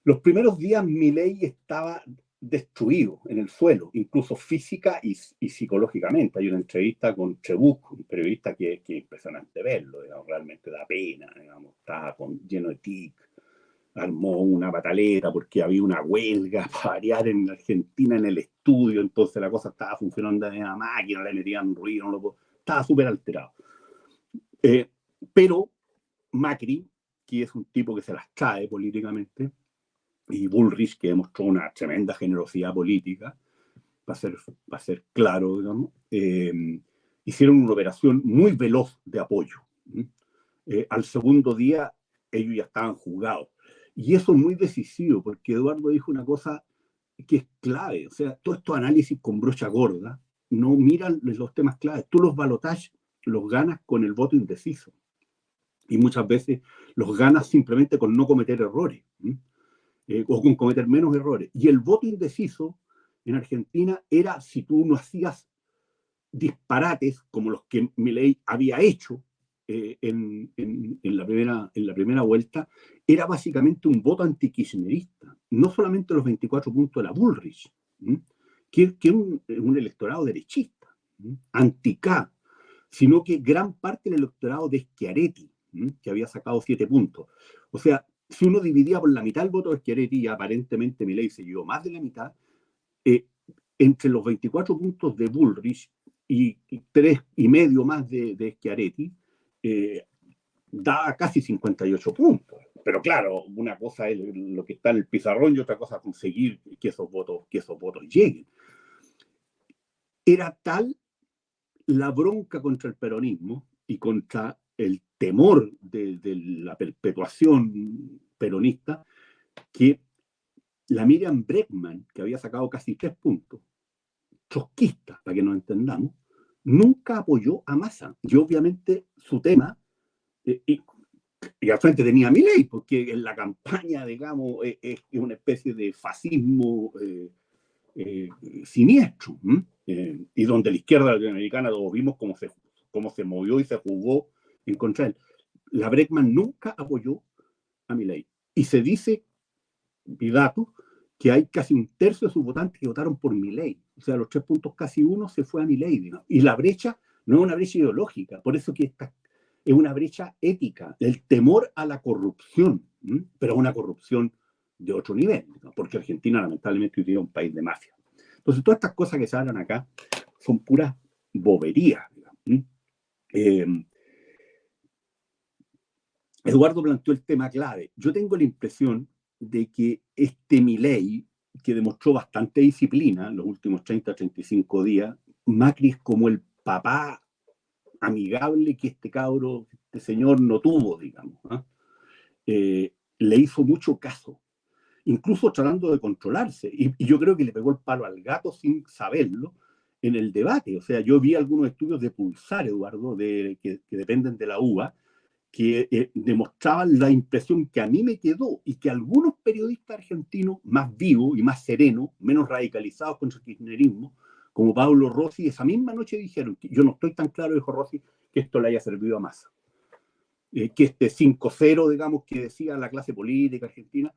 Los primeros días Milei estaba destruido en el suelo, incluso física y psicológicamente. Hay una entrevista con Trebuch, un periodista que es impresionante verlo, digamos, realmente da pena, digamos, estaba lleno de tic, armó una pataleta porque había una huelga para variar en Argentina en el estudio, entonces la cosa estaba funcionando de una máquina, le metían ruido, estaba súper alterado. Pero Macri, que es un tipo que se las trae políticamente, y Bullrich, que demostró una tremenda generosidad política, para ser claro, digamos, hicieron una operación muy veloz de apoyo. Al segundo día, ellos ya estaban jugados. Y eso es muy decisivo, porque Eduardo dijo una cosa que es clave. O sea, todos estos análisis con brocha gorda no miran los temas claves. Tú los balotajes los ganas con el voto indeciso. Y muchas veces los ganas simplemente con no cometer errores. O con cometer menos errores. Y el voto indeciso en Argentina era si tú no hacías disparates como los que Milei había hecho en la primera vuelta, era básicamente un voto antikirchnerista. No solamente los 24 puntos de la Bullrich, que es un electorado derechista, anti-K, sino que gran parte del electorado de Schiaretti, que había sacado 7 puntos. O sea, si uno dividía por la mitad el voto de Schiaretti, y aparentemente Milei se llevó más de la mitad, entre los 24 puntos de Bullrich y 3,5 más de Schiaretti, da casi 58 puntos. Pero claro, una cosa es lo que está en el pizarrón y otra cosa es conseguir que esos votos lleguen. Era tal la bronca contra el peronismo y contra el temor de la perpetuación peronista, que la Miriam Bregman, que había sacado casi 3 puntos, trotskista, para que nos entendamos, nunca apoyó a Massa. Y obviamente su tema, y al frente tenía a Milei, porque en la campaña, digamos, es una especie de fascismo siniestro, y donde la izquierda latinoamericana todos vimos cómo se movió y se jugó en contra de él. La Bregman nunca apoyó a Milei. Y se dice, y datos, que hay casi un tercio de sus votantes que votaron por Milei. O sea, los 3 puntos casi uno se fue a Milei, digamos. Y la brecha no es una brecha ideológica, por eso que esta es una brecha ética, el temor a la corrupción, pero una corrupción de otro nivel, ¿no? Porque Argentina lamentablemente hoy día es un país de mafia. Entonces todas estas cosas que se hablan acá son puras boberías, digamos. Eduardo planteó el tema clave. Yo tengo la impresión de que este Milei, que demostró bastante disciplina en los últimos 30-35 días, Macri es como el papá amigable que este señor no tuvo, digamos. Le hizo mucho caso, incluso tratando de controlarse. Y yo creo que le pegó el palo al gato sin saberlo en el debate. O sea, yo vi algunos estudios de Pulsar, Eduardo, que dependen de la UBA, que demostraban la impresión que a mí me quedó y que algunos periodistas argentinos más vivos y más serenos, menos radicalizados contra el kirchnerismo, como Pablo Rossi, esa misma noche dijeron que yo no estoy tan claro, dijo Rossi, que esto le haya servido a Massa. Que este 5-0, digamos, que decía la clase política argentina,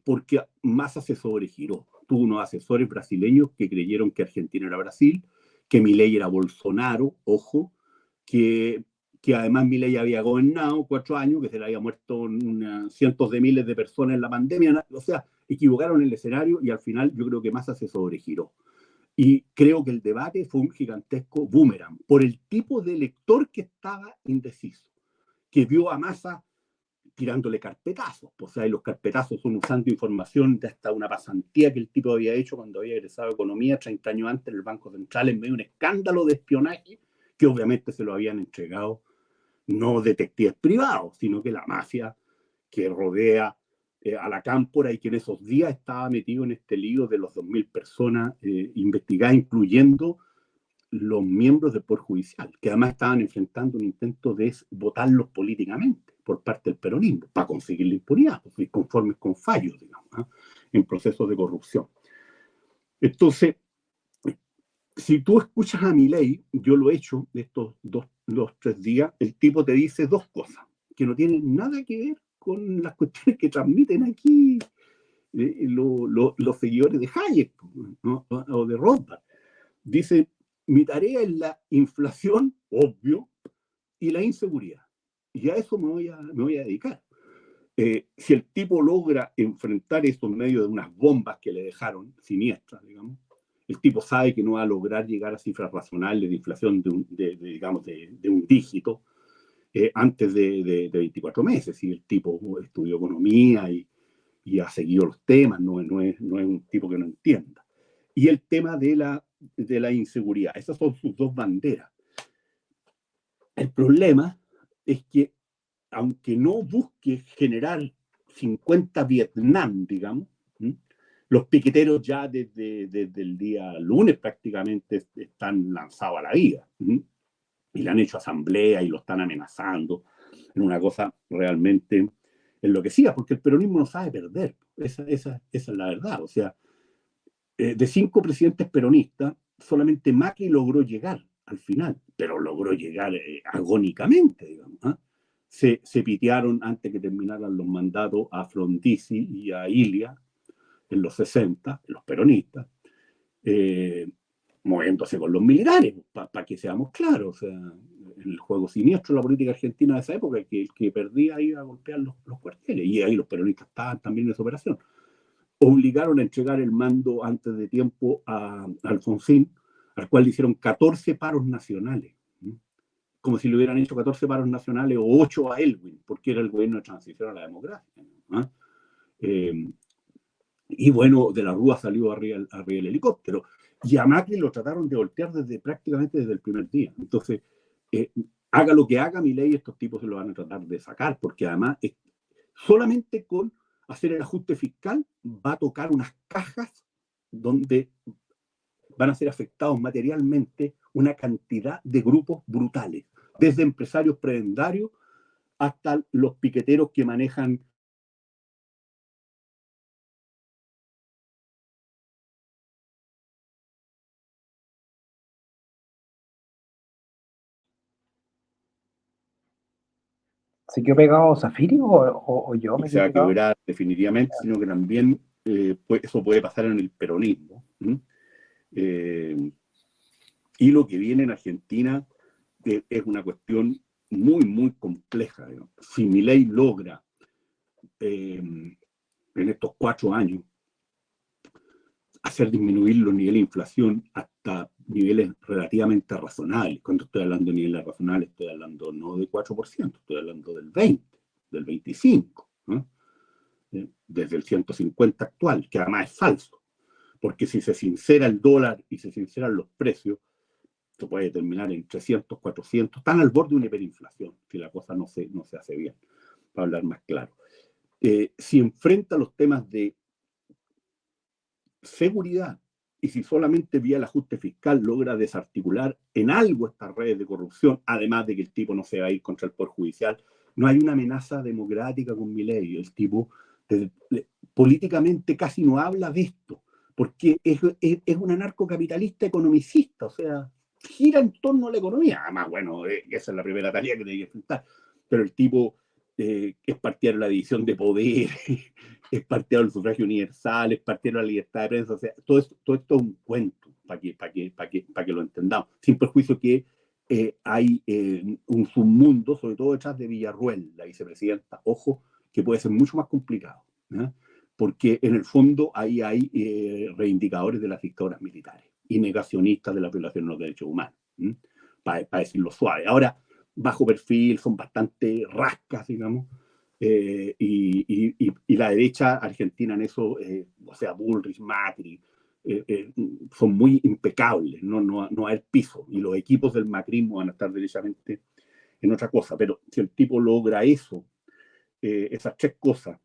porque Massa se sobregiró. Tuvo unos asesores brasileños que creyeron que Argentina era Brasil, que Milei era Bolsonaro, ojo, que además Milei había gobernado 4 años, que se le había muerto cientos de miles de personas en la pandemia. O sea, equivocaron el escenario y al final yo creo que Massa se sobregiró. Y creo que el debate fue un gigantesco boomerang por el tipo de elector que estaba indeciso, que vio a Massa tirándole carpetazos. O sea, y los carpetazos son usando información de hasta una pasantía que el tipo había hecho cuando había egresado de Economía 30 años antes en el Banco Central en medio de un escándalo de espionaje que obviamente se lo habían entregado no detectives privados, sino que la mafia que rodea a la cámpora y que en esos días estaba metido en este lío de los 2.000 personas investigadas, incluyendo los miembros del Poder Judicial, que además estaban enfrentando un intento de votarlos políticamente por parte del peronismo, para conseguir la impunidad, pues, conformes con fallos, digamos, en procesos de corrupción. Entonces, si tú escuchas a Milei, yo lo he hecho de estos 2-3 días, el tipo te dice 2 cosas que no tienen nada que ver con las cuestiones que transmiten aquí los seguidores de Hayek, ¿no? O de Rothbard. Dice, mi tarea es la inflación, obvio, y la inseguridad. Y a eso me voy a dedicar. Si el tipo logra enfrentar eso en medio de unas bombas que le dejaron siniestras, digamos, el tipo sabe que no va a lograr llegar a cifras razonables de inflación de un dígito antes de 24 meses. Si el tipo estudió economía y ha seguido los temas, no es un tipo que no entienda. Y el tema de la inseguridad, esas son sus 2 banderas. El problema es que, aunque no busque generar 50 Vietnam, digamos, los piqueteros ya desde el día lunes prácticamente están lanzados a la vida. Y le han hecho asamblea y lo están amenazando. En una cosa realmente enloquecida, porque el peronismo no sabe perder. Esa es la verdad. O sea, de 5 presidentes peronistas, solamente Macri logró llegar al final, pero logró llegar agónicamente, digamos. Se pitearon antes que terminaran los mandatos a Frondizi y a Ilia en los 60, los peronistas, moviéndose con los militares, para que seamos claros. O sea, en el juego siniestro de la política argentina de esa época, que el que perdía iba a golpear los cuarteles, y ahí los peronistas estaban también en esa operación. Obligaron a entregar el mando antes de tiempo a Alfonsín, al cual le hicieron 14 paros nacionales, como si le hubieran hecho 14 paros nacionales o 8 a Elwin, porque era el gobierno de transición a la democracia. Y bueno, de la Rúa salió arriba el helicóptero, y a Macri lo trataron de voltear prácticamente desde el primer día. Entonces, haga lo que haga Milei, estos tipos se lo van a tratar de sacar, porque además solamente con hacer el ajuste fiscal va a tocar unas cajas donde van a ser afectados materialmente una cantidad de grupos brutales, desde empresarios prebendarios hasta los piqueteros que manejan. ¿Se quedó pegado Zafiri o yo me Y se quedé va a pegado? quebrar definitivamente, sino que también eso puede pasar en el peronismo. Y lo que viene en Argentina es una cuestión muy, muy compleja. ¿No? Si Milei logra en estos 4 años hacer disminuir los niveles de inflación hasta niveles relativamente razonables. Cuando estoy hablando de niveles razonables, estoy hablando no de 4%, estoy hablando del 20%, del 25%, ¿no? Desde el 150 actual, que además es falso, porque si se sincera el dólar y se sinceran los precios, se puede terminar en 300, 400, están al borde de una hiperinflación, si la cosa no se hace bien, para hablar más claro. Si enfrenta los temas de seguridad y si solamente vía el ajuste fiscal logra desarticular en algo estas redes de corrupción, además de que el tipo no se va a ir contra el Poder Judicial, no hay una amenaza democrática con Milei. El tipo políticamente casi no habla de esto, porque es un anarcocapitalista economicista, o sea, gira en torno a la economía. Además, bueno, esa es la primera tarea que tiene que enfrentar. Pero el tipo es partidario de la división de poder, es partidario del sufragio universal, es partidario de la libertad de prensa, o sea, todo esto es un cuento para que lo entendamos, sin perjuicio que hay un submundo, sobre todo detrás de Villarruel, la vicepresidenta, ojo, que puede ser mucho más complicado, ¿eh? Porque en el fondo ahí hay reivindicadores de las dictaduras militares y negacionistas de la violación de los derechos humanos, para decirlo suave. Ahora, bajo perfil, son bastante rascas, digamos, y la derecha argentina en eso, o sea, Bullrich, Macri, son muy impecables, no va a haber piso, y los equipos del macrismo van a estar derechamente en otra cosa, pero si el tipo logra eso, esas 3 cosas,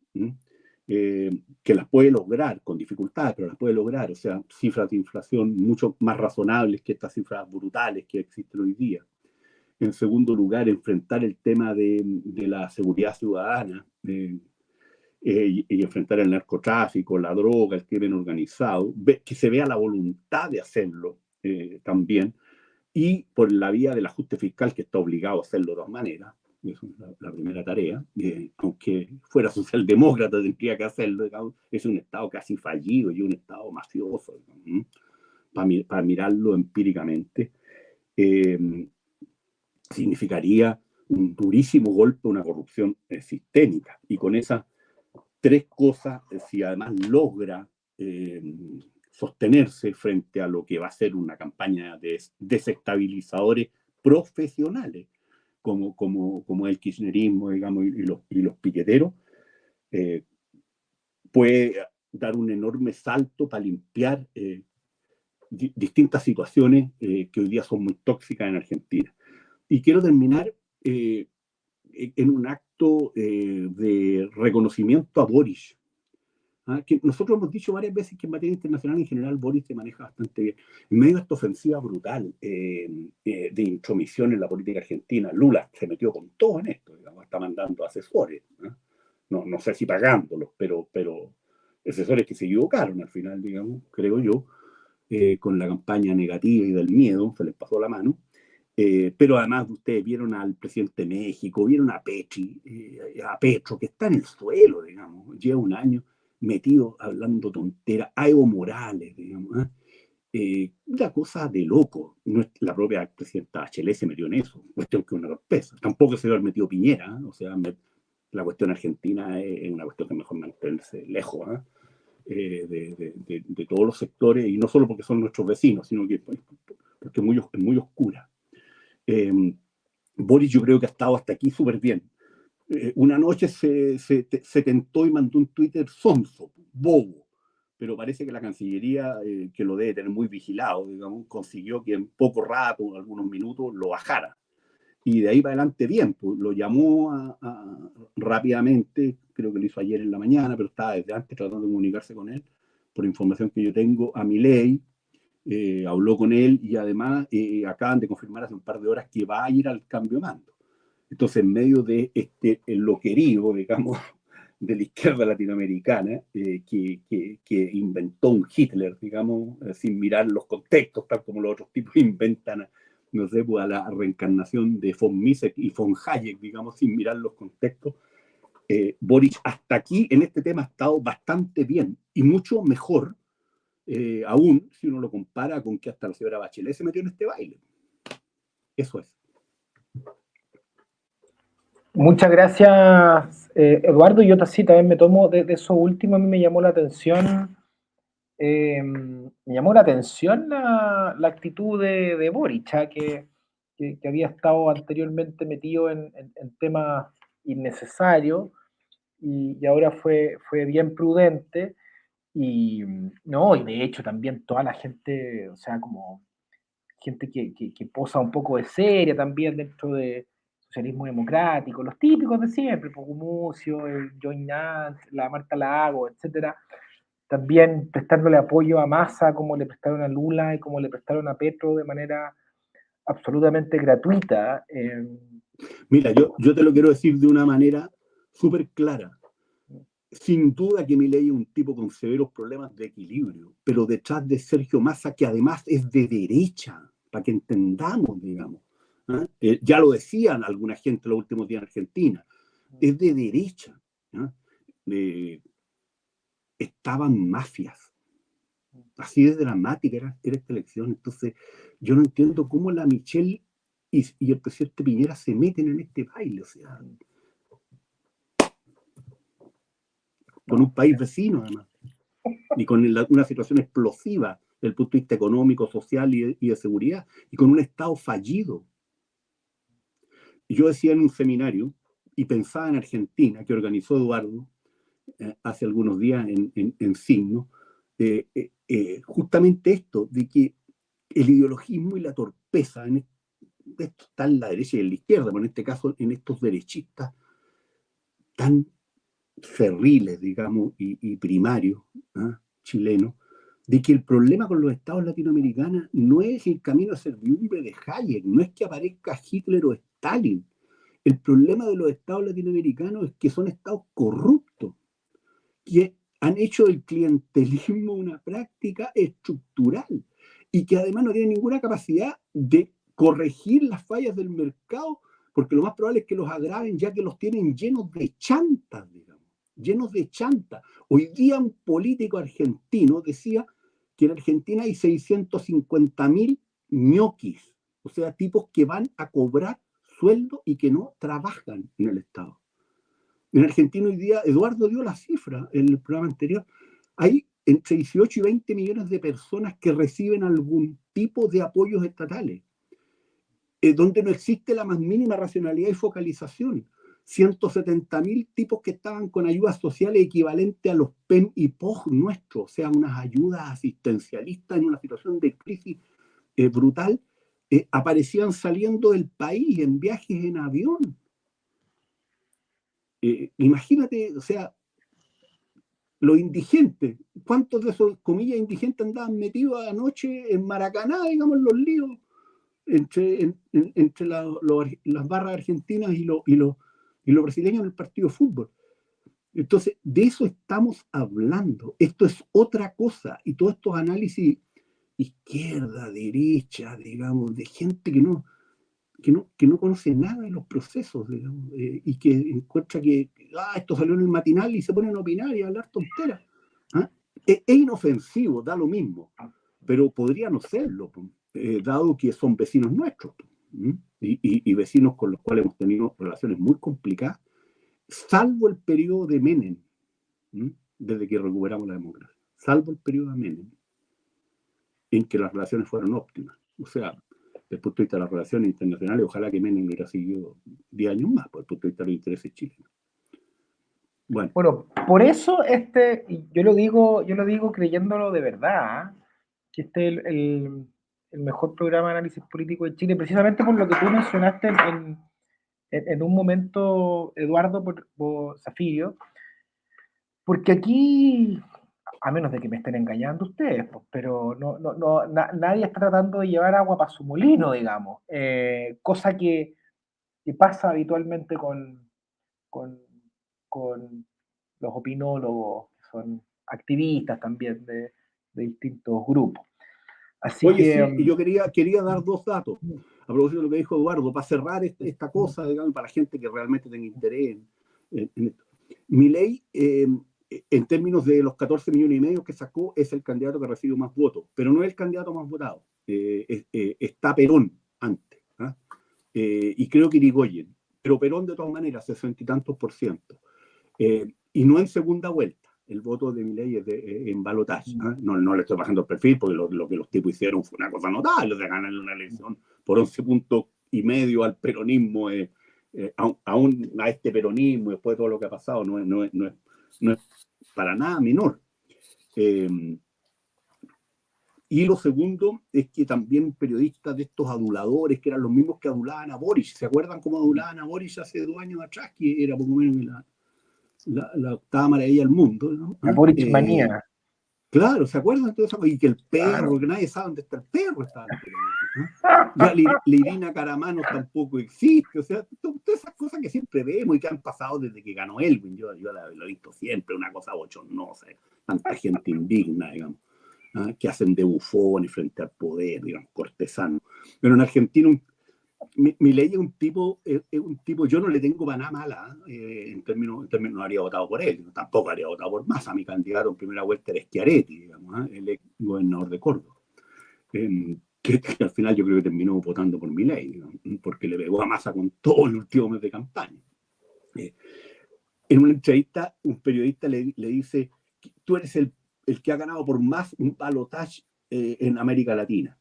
que las puede lograr con dificultades, pero las puede lograr, o sea, cifras de inflación mucho más razonables que estas cifras brutales que existen hoy día. En segundo lugar, enfrentar el tema de la seguridad ciudadana y enfrentar el narcotráfico, la droga, el crimen organizado, que se vea la voluntad de hacerlo también, y por la vía del ajuste fiscal, que está obligado a hacerlo de todas maneras. Esa es la primera tarea, aunque fuera socialdemócrata tendría que hacerlo, digamos, es un Estado casi fallido y un Estado mafioso, para mirarlo empíricamente. Significaría un durísimo golpe, una corrupción sistémica. Y con esas 3 cosas, si además logra sostenerse frente a lo que va a ser una campaña de desestabilizadores profesionales, como el kirchnerismo, digamos, y los piqueteros, puede dar un enorme salto para limpiar distintas situaciones que hoy día son muy tóxicas en Argentina. Y quiero terminar en un acto de reconocimiento a Boris. Que nosotros hemos dicho varias veces que en materia internacional en general Boris se maneja bastante bien. En medio de esta ofensiva brutal de intromisión en la política argentina, Lula se metió con todo en esto, digamos, está mandando asesores, no sé si pagándolos, pero asesores que se equivocaron al final, digamos, creo yo, con la campaña negativa y del miedo, se les pasó la mano. Pero además ustedes vieron al presidente de México, vieron a Petro, que está en el suelo, digamos, lleva un año metido hablando tontera, a Evo Morales, digamos, una cosa de loco. La propia presidenta Bachelet se metió en eso, cuestión que es una torpeza. Tampoco se había metido Piñera, o sea, la cuestión argentina es una cuestión que mejor mantenerse lejos de todos los sectores, y no solo porque son nuestros vecinos, sino que porque es muy oscura. Boris yo creo que ha estado hasta aquí súper bien. Una noche se tentó y mandó un Twitter sonso, bobo, pero parece que la Cancillería, que lo debe tener muy vigilado, digamos, consiguió que en poco rato, algunos minutos, lo bajara. Y de ahí para adelante bien, pues lo llamó rápidamente, creo que lo hizo ayer en la mañana, pero estaba desde antes tratando de comunicarse con él, por información que yo tengo, a Milei, habló con él y además acaban de confirmar hace un par de horas que va a ir al cambio de mando. Entonces, en medio de el loquerío, digamos, de la izquierda latinoamericana, que inventó un Hitler, digamos, sin mirar los contextos, tal como los otros tipos inventan, no sé, pues, a la reencarnación de von Mises y von Hayek, digamos, sin mirar los contextos. Boric hasta aquí en este tema ha estado bastante bien y mucho mejor, aún si uno lo compara con que hasta la señora Bachelet se metió en este baile. Eso es. Muchas gracias, Eduardo. Yo sí también me tomo de eso último. A mí me llamó la atención, la actitud de Boric, que había estado anteriormente metido en temas innecesarios y ahora fue bien prudente. Y no, y de hecho también toda la gente, o sea, como gente que posa un poco de seria también dentro de socialismo democrático, los típicos de siempre, pues Gumucio, el Joy Nance, la Marta Lago, etcétera, también prestándole apoyo a Massa como le prestaron a Lula y como le prestaron a Petro de manera absolutamente gratuita. Mira, yo te lo quiero decir de una manera súper clara. Sin duda que Milei es un tipo con severos problemas de equilibrio, pero detrás de Sergio Massa, que además es de derecha, para que entendamos, digamos. Ya lo decían alguna gente los últimos días en Argentina, es de derecha. Estaban mafias. Así de dramática era esta elección. Entonces, yo no entiendo cómo la Michelle y el presidente Piñera se meten en este baile. O sea, con un país vecino, además, y con una situación explosiva desde el punto de vista económico, social y de seguridad, y con un Estado fallido. Y yo decía en un seminario, y pensaba en Argentina, que organizó Eduardo hace algunos días en Signo, justamente esto, de que el ideologismo y la torpeza, esto está en la derecha y en la izquierda, pero en este caso en estos derechistas tan ferriles, digamos, y primarios, chilenos, de que el problema con los estados latinoamericanos no es el camino a servidumbre de Hayek, no es que aparezca Hitler o Stalin. El problema de los estados latinoamericanos es que son estados corruptos, que han hecho del clientelismo una práctica estructural y que además no tienen ninguna capacidad de corregir las fallas del mercado, porque lo más probable es que los agraven ya que los tienen llenos de chantas, digamos, llenos de chantas. Hoy día un político argentino decía que en Argentina hay 650.000 ñoquis, o sea, tipos que van a cobrar sueldo y que no trabajan en el Estado. En Argentina hoy día, Eduardo dio la cifra en el programa anterior, hay entre 18 y 20 millones de personas que reciben algún tipo de apoyos estatales, donde no existe la más mínima racionalidad y focalización. 170.000 tipos que estaban con ayudas sociales equivalentes a los PEM y POG nuestros, o sea, unas ayudas asistencialistas en una situación de crisis brutal, aparecían saliendo del país en viajes en avión. Imagínate, o sea, los indigentes, ¿cuántos de esos, comillas, indigentes andaban metidos anoche en Maracaná, digamos, en los líos, entre las barras argentinas y los brasileños en el partido de fútbol? Entonces, de eso estamos hablando. Esto es otra cosa. Y todos estos análisis izquierda, derecha, digamos, de gente que no conoce nada de los procesos, digamos, y que encuentra que esto salió en el matinal y se ponen a opinar y a hablar tonteras. Es inofensivo, da lo mismo, pero podría no serlo, dado que son vecinos nuestros, y vecinos con los cuales hemos tenido relaciones muy complicadas, salvo el periodo de Menem, desde que recuperamos la democracia, salvo el periodo de Menem, en que las relaciones fueron óptimas. O sea, desde el punto de vista de las relaciones internacionales, ojalá que Menem hubiera seguido 10 años más, por el punto de vista de los intereses chilenos. Bueno, por eso yo lo digo creyéndolo de verdad, que este es el mejor programa de análisis político de Chile, precisamente por lo que tú mencionaste en un momento, Eduardo por Zafiro, porque aquí a menos de que me estén engañando ustedes, pues, pero nadie está tratando de llevar agua para su molino, digamos, cosa que pasa habitualmente con, con los opinólogos, que son activistas también de distintos grupos. Así Oye, que... sí, y yo quería dar dos datos, a propósito de lo que dijo Eduardo, para cerrar esta cosa, digamos, para la gente que realmente tenga interés en esto. Milei, en términos de los 14 millones y medio que sacó, es el candidato que recibe más votos, pero no es el candidato más votado. Está Perón antes, ¿ah? Y creo que Irigoyen, pero Perón de todas maneras, 60 y tantos %. Y no en segunda vuelta. El voto de Milei es en balotaje. ¿Eh? No le estoy bajando el perfil porque lo que los tipos hicieron fue una cosa notable. O sea, ganan una elección por 11 puntos y medio al peronismo, aún a este peronismo, después de todo lo que ha pasado, no es para nada menor. Y lo segundo es que también periodistas de estos aduladores, que eran los mismos que adulaban a Boris, ¿se acuerdan cómo adulaban a Boris hace 2 años atrás? Que era poco menos la octava maravilla del mundo, ¿no? La Boric manía. Claro, ¿se acuerdan de eso? Y que el perro, Claro. que nadie sabe dónde está el perro, está en el periodismo, ¿no? Ya Irina Caramanos tampoco existe, o sea, todas esas cosas que siempre vemos y que han pasado desde que ganó Elwin, yo lo he visto siempre, una cosa bochornosa, tanta gente indigna, digamos, ¿no? Que hacen de bufones frente al poder, digamos, cortesanos. Pero en Argentina Milei es un tipo, yo no le tengo para nada mala, en términos no habría votado por él, tampoco habría votado por Massa. Mi candidato en primera vuelta era Schiaretti, digamos, el ex gobernador de Córdoba, que al final yo creo que terminó votando por Milei, digamos, porque le pegó a Massa con todo el último mes de campaña. En una entrevista, un periodista le dice: tú eres el que ha ganado por más un balotaje en América Latina.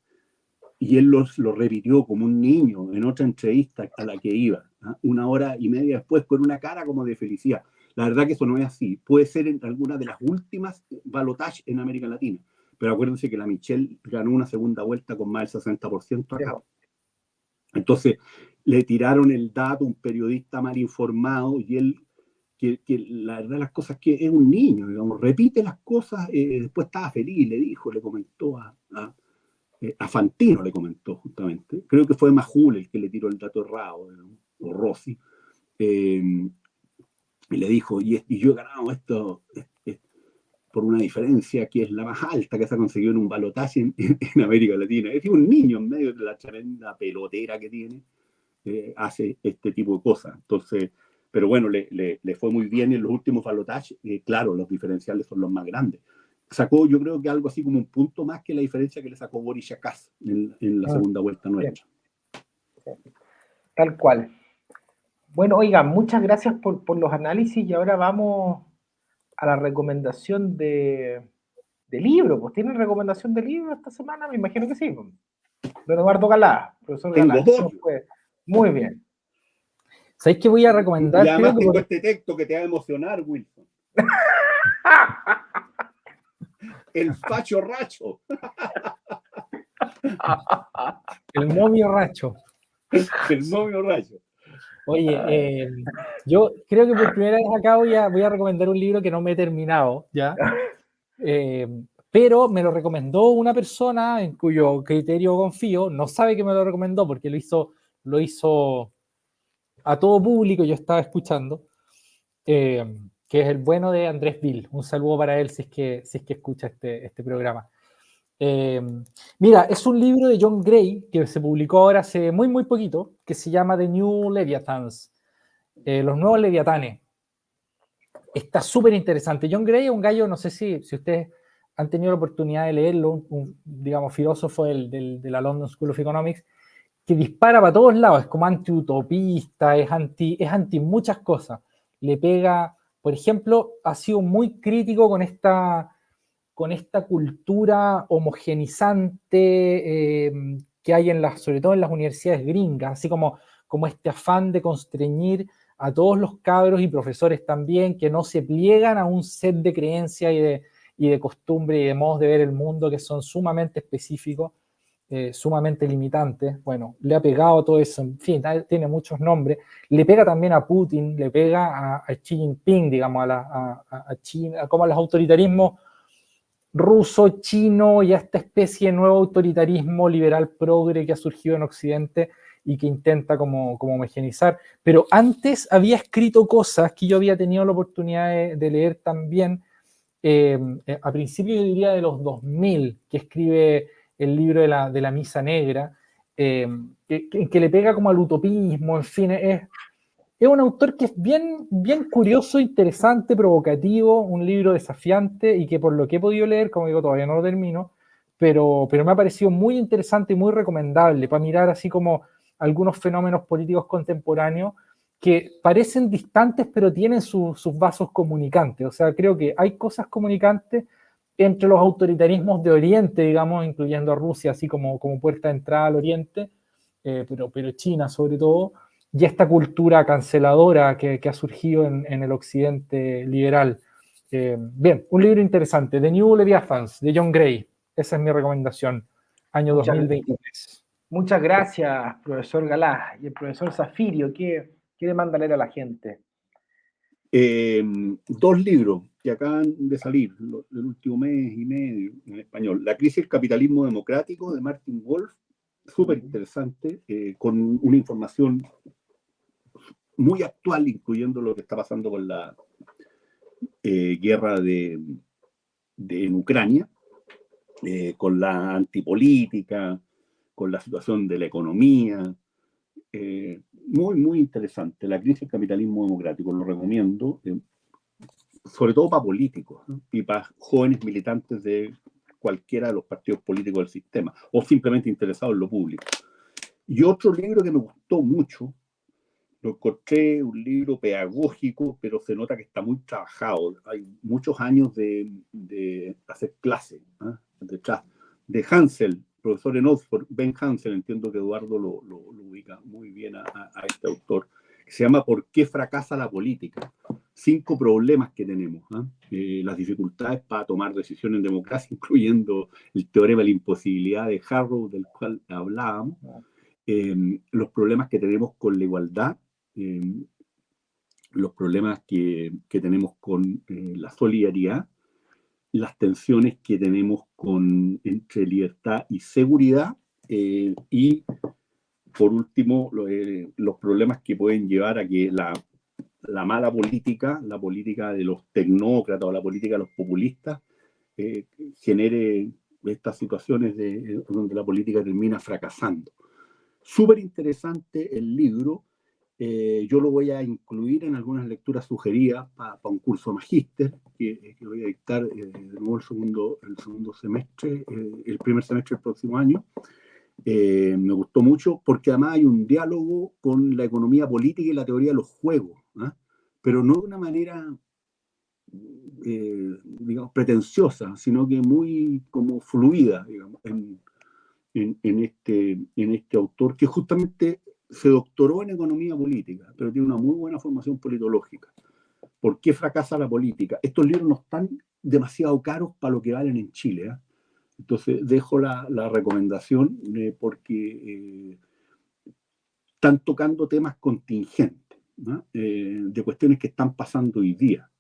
Y él lo repitió como un niño en otra entrevista a la que iba, ¿no? 1 hora y media después, con una cara como de felicidad. La verdad que eso no es así. Puede ser en alguna de las últimas balotajes en América Latina. Pero acuérdense que la Michelle ganó una segunda vuelta con más del 60% acá. Entonces, le tiraron el dato a un periodista mal informado y él, que la verdad las cosas que es un niño, digamos, repite las cosas, después estaba feliz, le comentó a Fantino, le comentó justamente, creo que fue Majul el que le tiró el dato errado, ¿no? O Rossi, y le dijo: y yo he ganado esto por una diferencia que es la más alta que se ha conseguido en un balotaje en América Latina. Es decir, un niño en medio de la tremenda pelotera que tiene, hace este tipo de cosas. Entonces, pero bueno, le fue muy bien en los últimos balotajes. Claro, los diferenciales son los más grandes. Sacó, yo creo que algo así como un punto más que la diferencia que le sacó Boris a Kass en la segunda vuelta nuestra. Tal cual. Bueno, oigan, muchas gracias por los análisis y ahora vamos a la recomendación de libro. Pues, ¿tienen recomendación de libro esta semana? Me imagino que sí. Don Eduardo Galá, profesor Galá. Tengo dos. Muy bien. ¿Sabéis qué voy a recomendar? Y además tengo este texto que te va a emocionar, Wilson. El facho racho. El momio racho. El momio racho. Oye, yo creo que por primera vez acá voy a recomendar un libro que no me he terminado, ¿ya? Pero me lo recomendó una persona en cuyo criterio confío. No sabe que me lo recomendó porque lo hizo a todo público, yo estaba escuchando, que es el bueno de Andrés Vil. Un saludo para él si es que escucha este programa. Mira, es un libro de John Gray que se publicó ahora hace muy, muy poquito, que se llama The New Leviathans, los nuevos Leviatanes. Está súper interesante. John Gray es un gallo, no sé si ustedes han tenido la oportunidad de leerlo, digamos, filósofo de la London School of Economics, que dispara para todos lados, es como anti-utopista, es anti muchas cosas. Le pega, por ejemplo, ha sido muy crítico con esta cultura homogenizante que hay sobre todo en las universidades gringas, así como este afán de constreñir a todos los cabros y profesores también, que no se pliegan a un set de creencias y de costumbres y de modos de ver el mundo que son sumamente específicos, sumamente limitantes. Bueno, le ha pegado todo eso, en fin, tiene muchos nombres. Le pega también a Putin, le pega a Xi Jinping, digamos, a China, como a los autoritarismos ruso, chino y a esta especie de nuevo autoritarismo liberal progre que ha surgido en Occidente y que intenta como homogeneizar. Pero antes había escrito cosas que yo había tenido la oportunidad de leer también, a principios yo diría de los 2000, que escribe el libro de la Misa Negra, que le pega como al utopismo, en fin, es un autor que es bien, bien curioso, interesante, provocativo, un libro desafiante y que por lo que he podido leer, como digo, todavía no lo termino, pero me ha parecido muy interesante y muy recomendable para mirar así como algunos fenómenos políticos contemporáneos que parecen distantes pero tienen sus vasos comunicantes. O sea, creo que hay cosas comunicantes entre los autoritarismos de Oriente, digamos, incluyendo a Rusia, así como puerta de entrada al Oriente, pero China sobre todo, y esta cultura canceladora que ha surgido en el occidente liberal. Bien, un libro interesante, The New Leviathans, de John Gray. Esa es mi recomendación, año 2023. Muchas gracias, profesor Galá. Y el profesor Zafirio, ¿qué le manda a leer a la gente? 2 libros que acaban de salir el último mes y medio en español. La crisis del capitalismo democrático, de Martin Wolf, súper interesante, con una información muy actual, incluyendo lo que está pasando con la guerra en Ucrania, con la antipolítica, con la situación de la economía. Muy, muy interesante. La crisis del capitalismo democrático, lo recomiendo, sobre todo para políticos, ¿no? Y para jóvenes militantes de cualquiera de los partidos políticos del sistema, o simplemente interesados en lo público. Y otro libro que me gustó mucho, lo encontré un libro pedagógico, pero se nota que está muy trabajado. Hay muchos años de hacer clases, ¿eh? Detrás de Hansel, profesor en Oxford, Ben Hansel, entiendo que Eduardo lo ubica muy bien a este autor, que se llama ¿Por qué fracasa la política? 5 problemas que tenemos, ¿eh? Las dificultades para tomar decisiones en democracia, incluyendo el teorema de la imposibilidad de Harrow, del cual hablábamos, los problemas que tenemos con la igualdad, los problemas que tenemos con la solidaridad, las tensiones que tenemos entre libertad y seguridad, y por último los problemas que pueden llevar a que la mala política, la política de los tecnócratas o la política de los populistas, genere estas situaciones donde la política termina fracasando. Súper interesante el libro. Yo lo voy a incluir en algunas lecturas sugeridas para un curso magíster que voy a dictar de nuevo el segundo semestre, el primer semestre del próximo año. Me gustó mucho porque además hay un diálogo con la economía política y la teoría de los juegos, ¿eh? Pero no de una manera, digamos, pretenciosa, sino que muy como fluida, digamos, en este autor que justamente se doctoró en economía política, pero tiene una muy buena formación politológica. ¿Por qué fracasa la política? Estos libros no están demasiado caros para lo que valen en Chile, ¿eh? Entonces dejo la recomendación porque están tocando temas contingentes, ¿no? De cuestiones que están pasando hoy día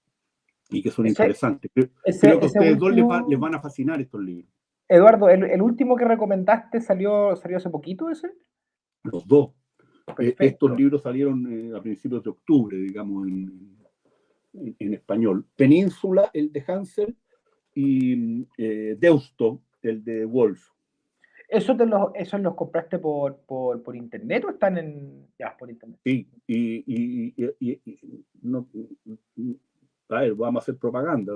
y que son interesantes. Creo que a ustedes dos les van a fascinar estos libros. Eduardo, ¿el último que recomendaste salió hace poquito ese? Los dos. Estos libros salieron a principios de octubre, digamos, en español. Península, el de Hansel, y Deusto, el de Wolf. ¿Esos los compraste por internet o están por internet? Sí, no, a ver, vamos a hacer propaganda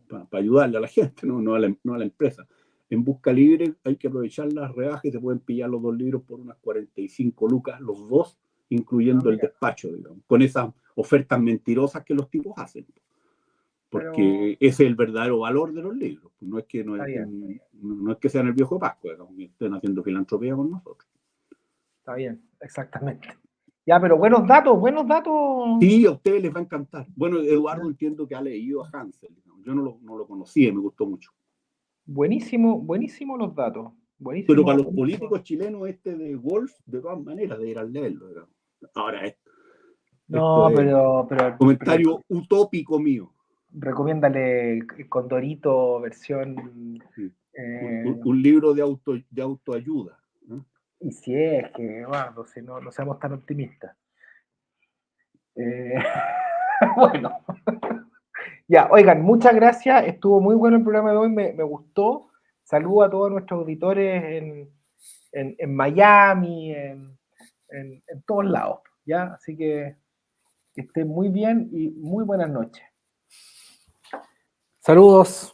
para ayudarle a la gente, no a la empresa. En Busca Libre hay que aprovechar las rebajas y se pueden pillar los 2 libros por unas 45 lucas, los 2, incluyendo el despacho, digamos, con esas ofertas mentirosas que los tipos hacen. Porque ese es el verdadero valor de los libros. No es que sean el viejo Pascua, digamos, que estén haciendo filantropía con nosotros. Está bien, exactamente. Ya, pero buenos datos. Sí, a ustedes les va a encantar. Bueno, Eduardo, entiendo que ha leído a Hansel. Yo no lo conocía y me gustó mucho. Buenísimo los datos. Buenísimo, pero para los políticos chilenos, de Wolf, de todas maneras, deberán leerlo. Digamos. Ahora, no, pero comentario utópico mío. recomiéndale el Condorito versión... Sí. Un libro de autoayuda, ¿no? Y si es que, bueno, si no seamos tan optimistas. Bueno, ya, oigan, muchas gracias. Estuvo muy bueno el programa de hoy, me gustó. Saludo a todos nuestros auditores en Miami, en todos lados, ¿ya? Así que estén muy bien y muy buenas noches. Saludos.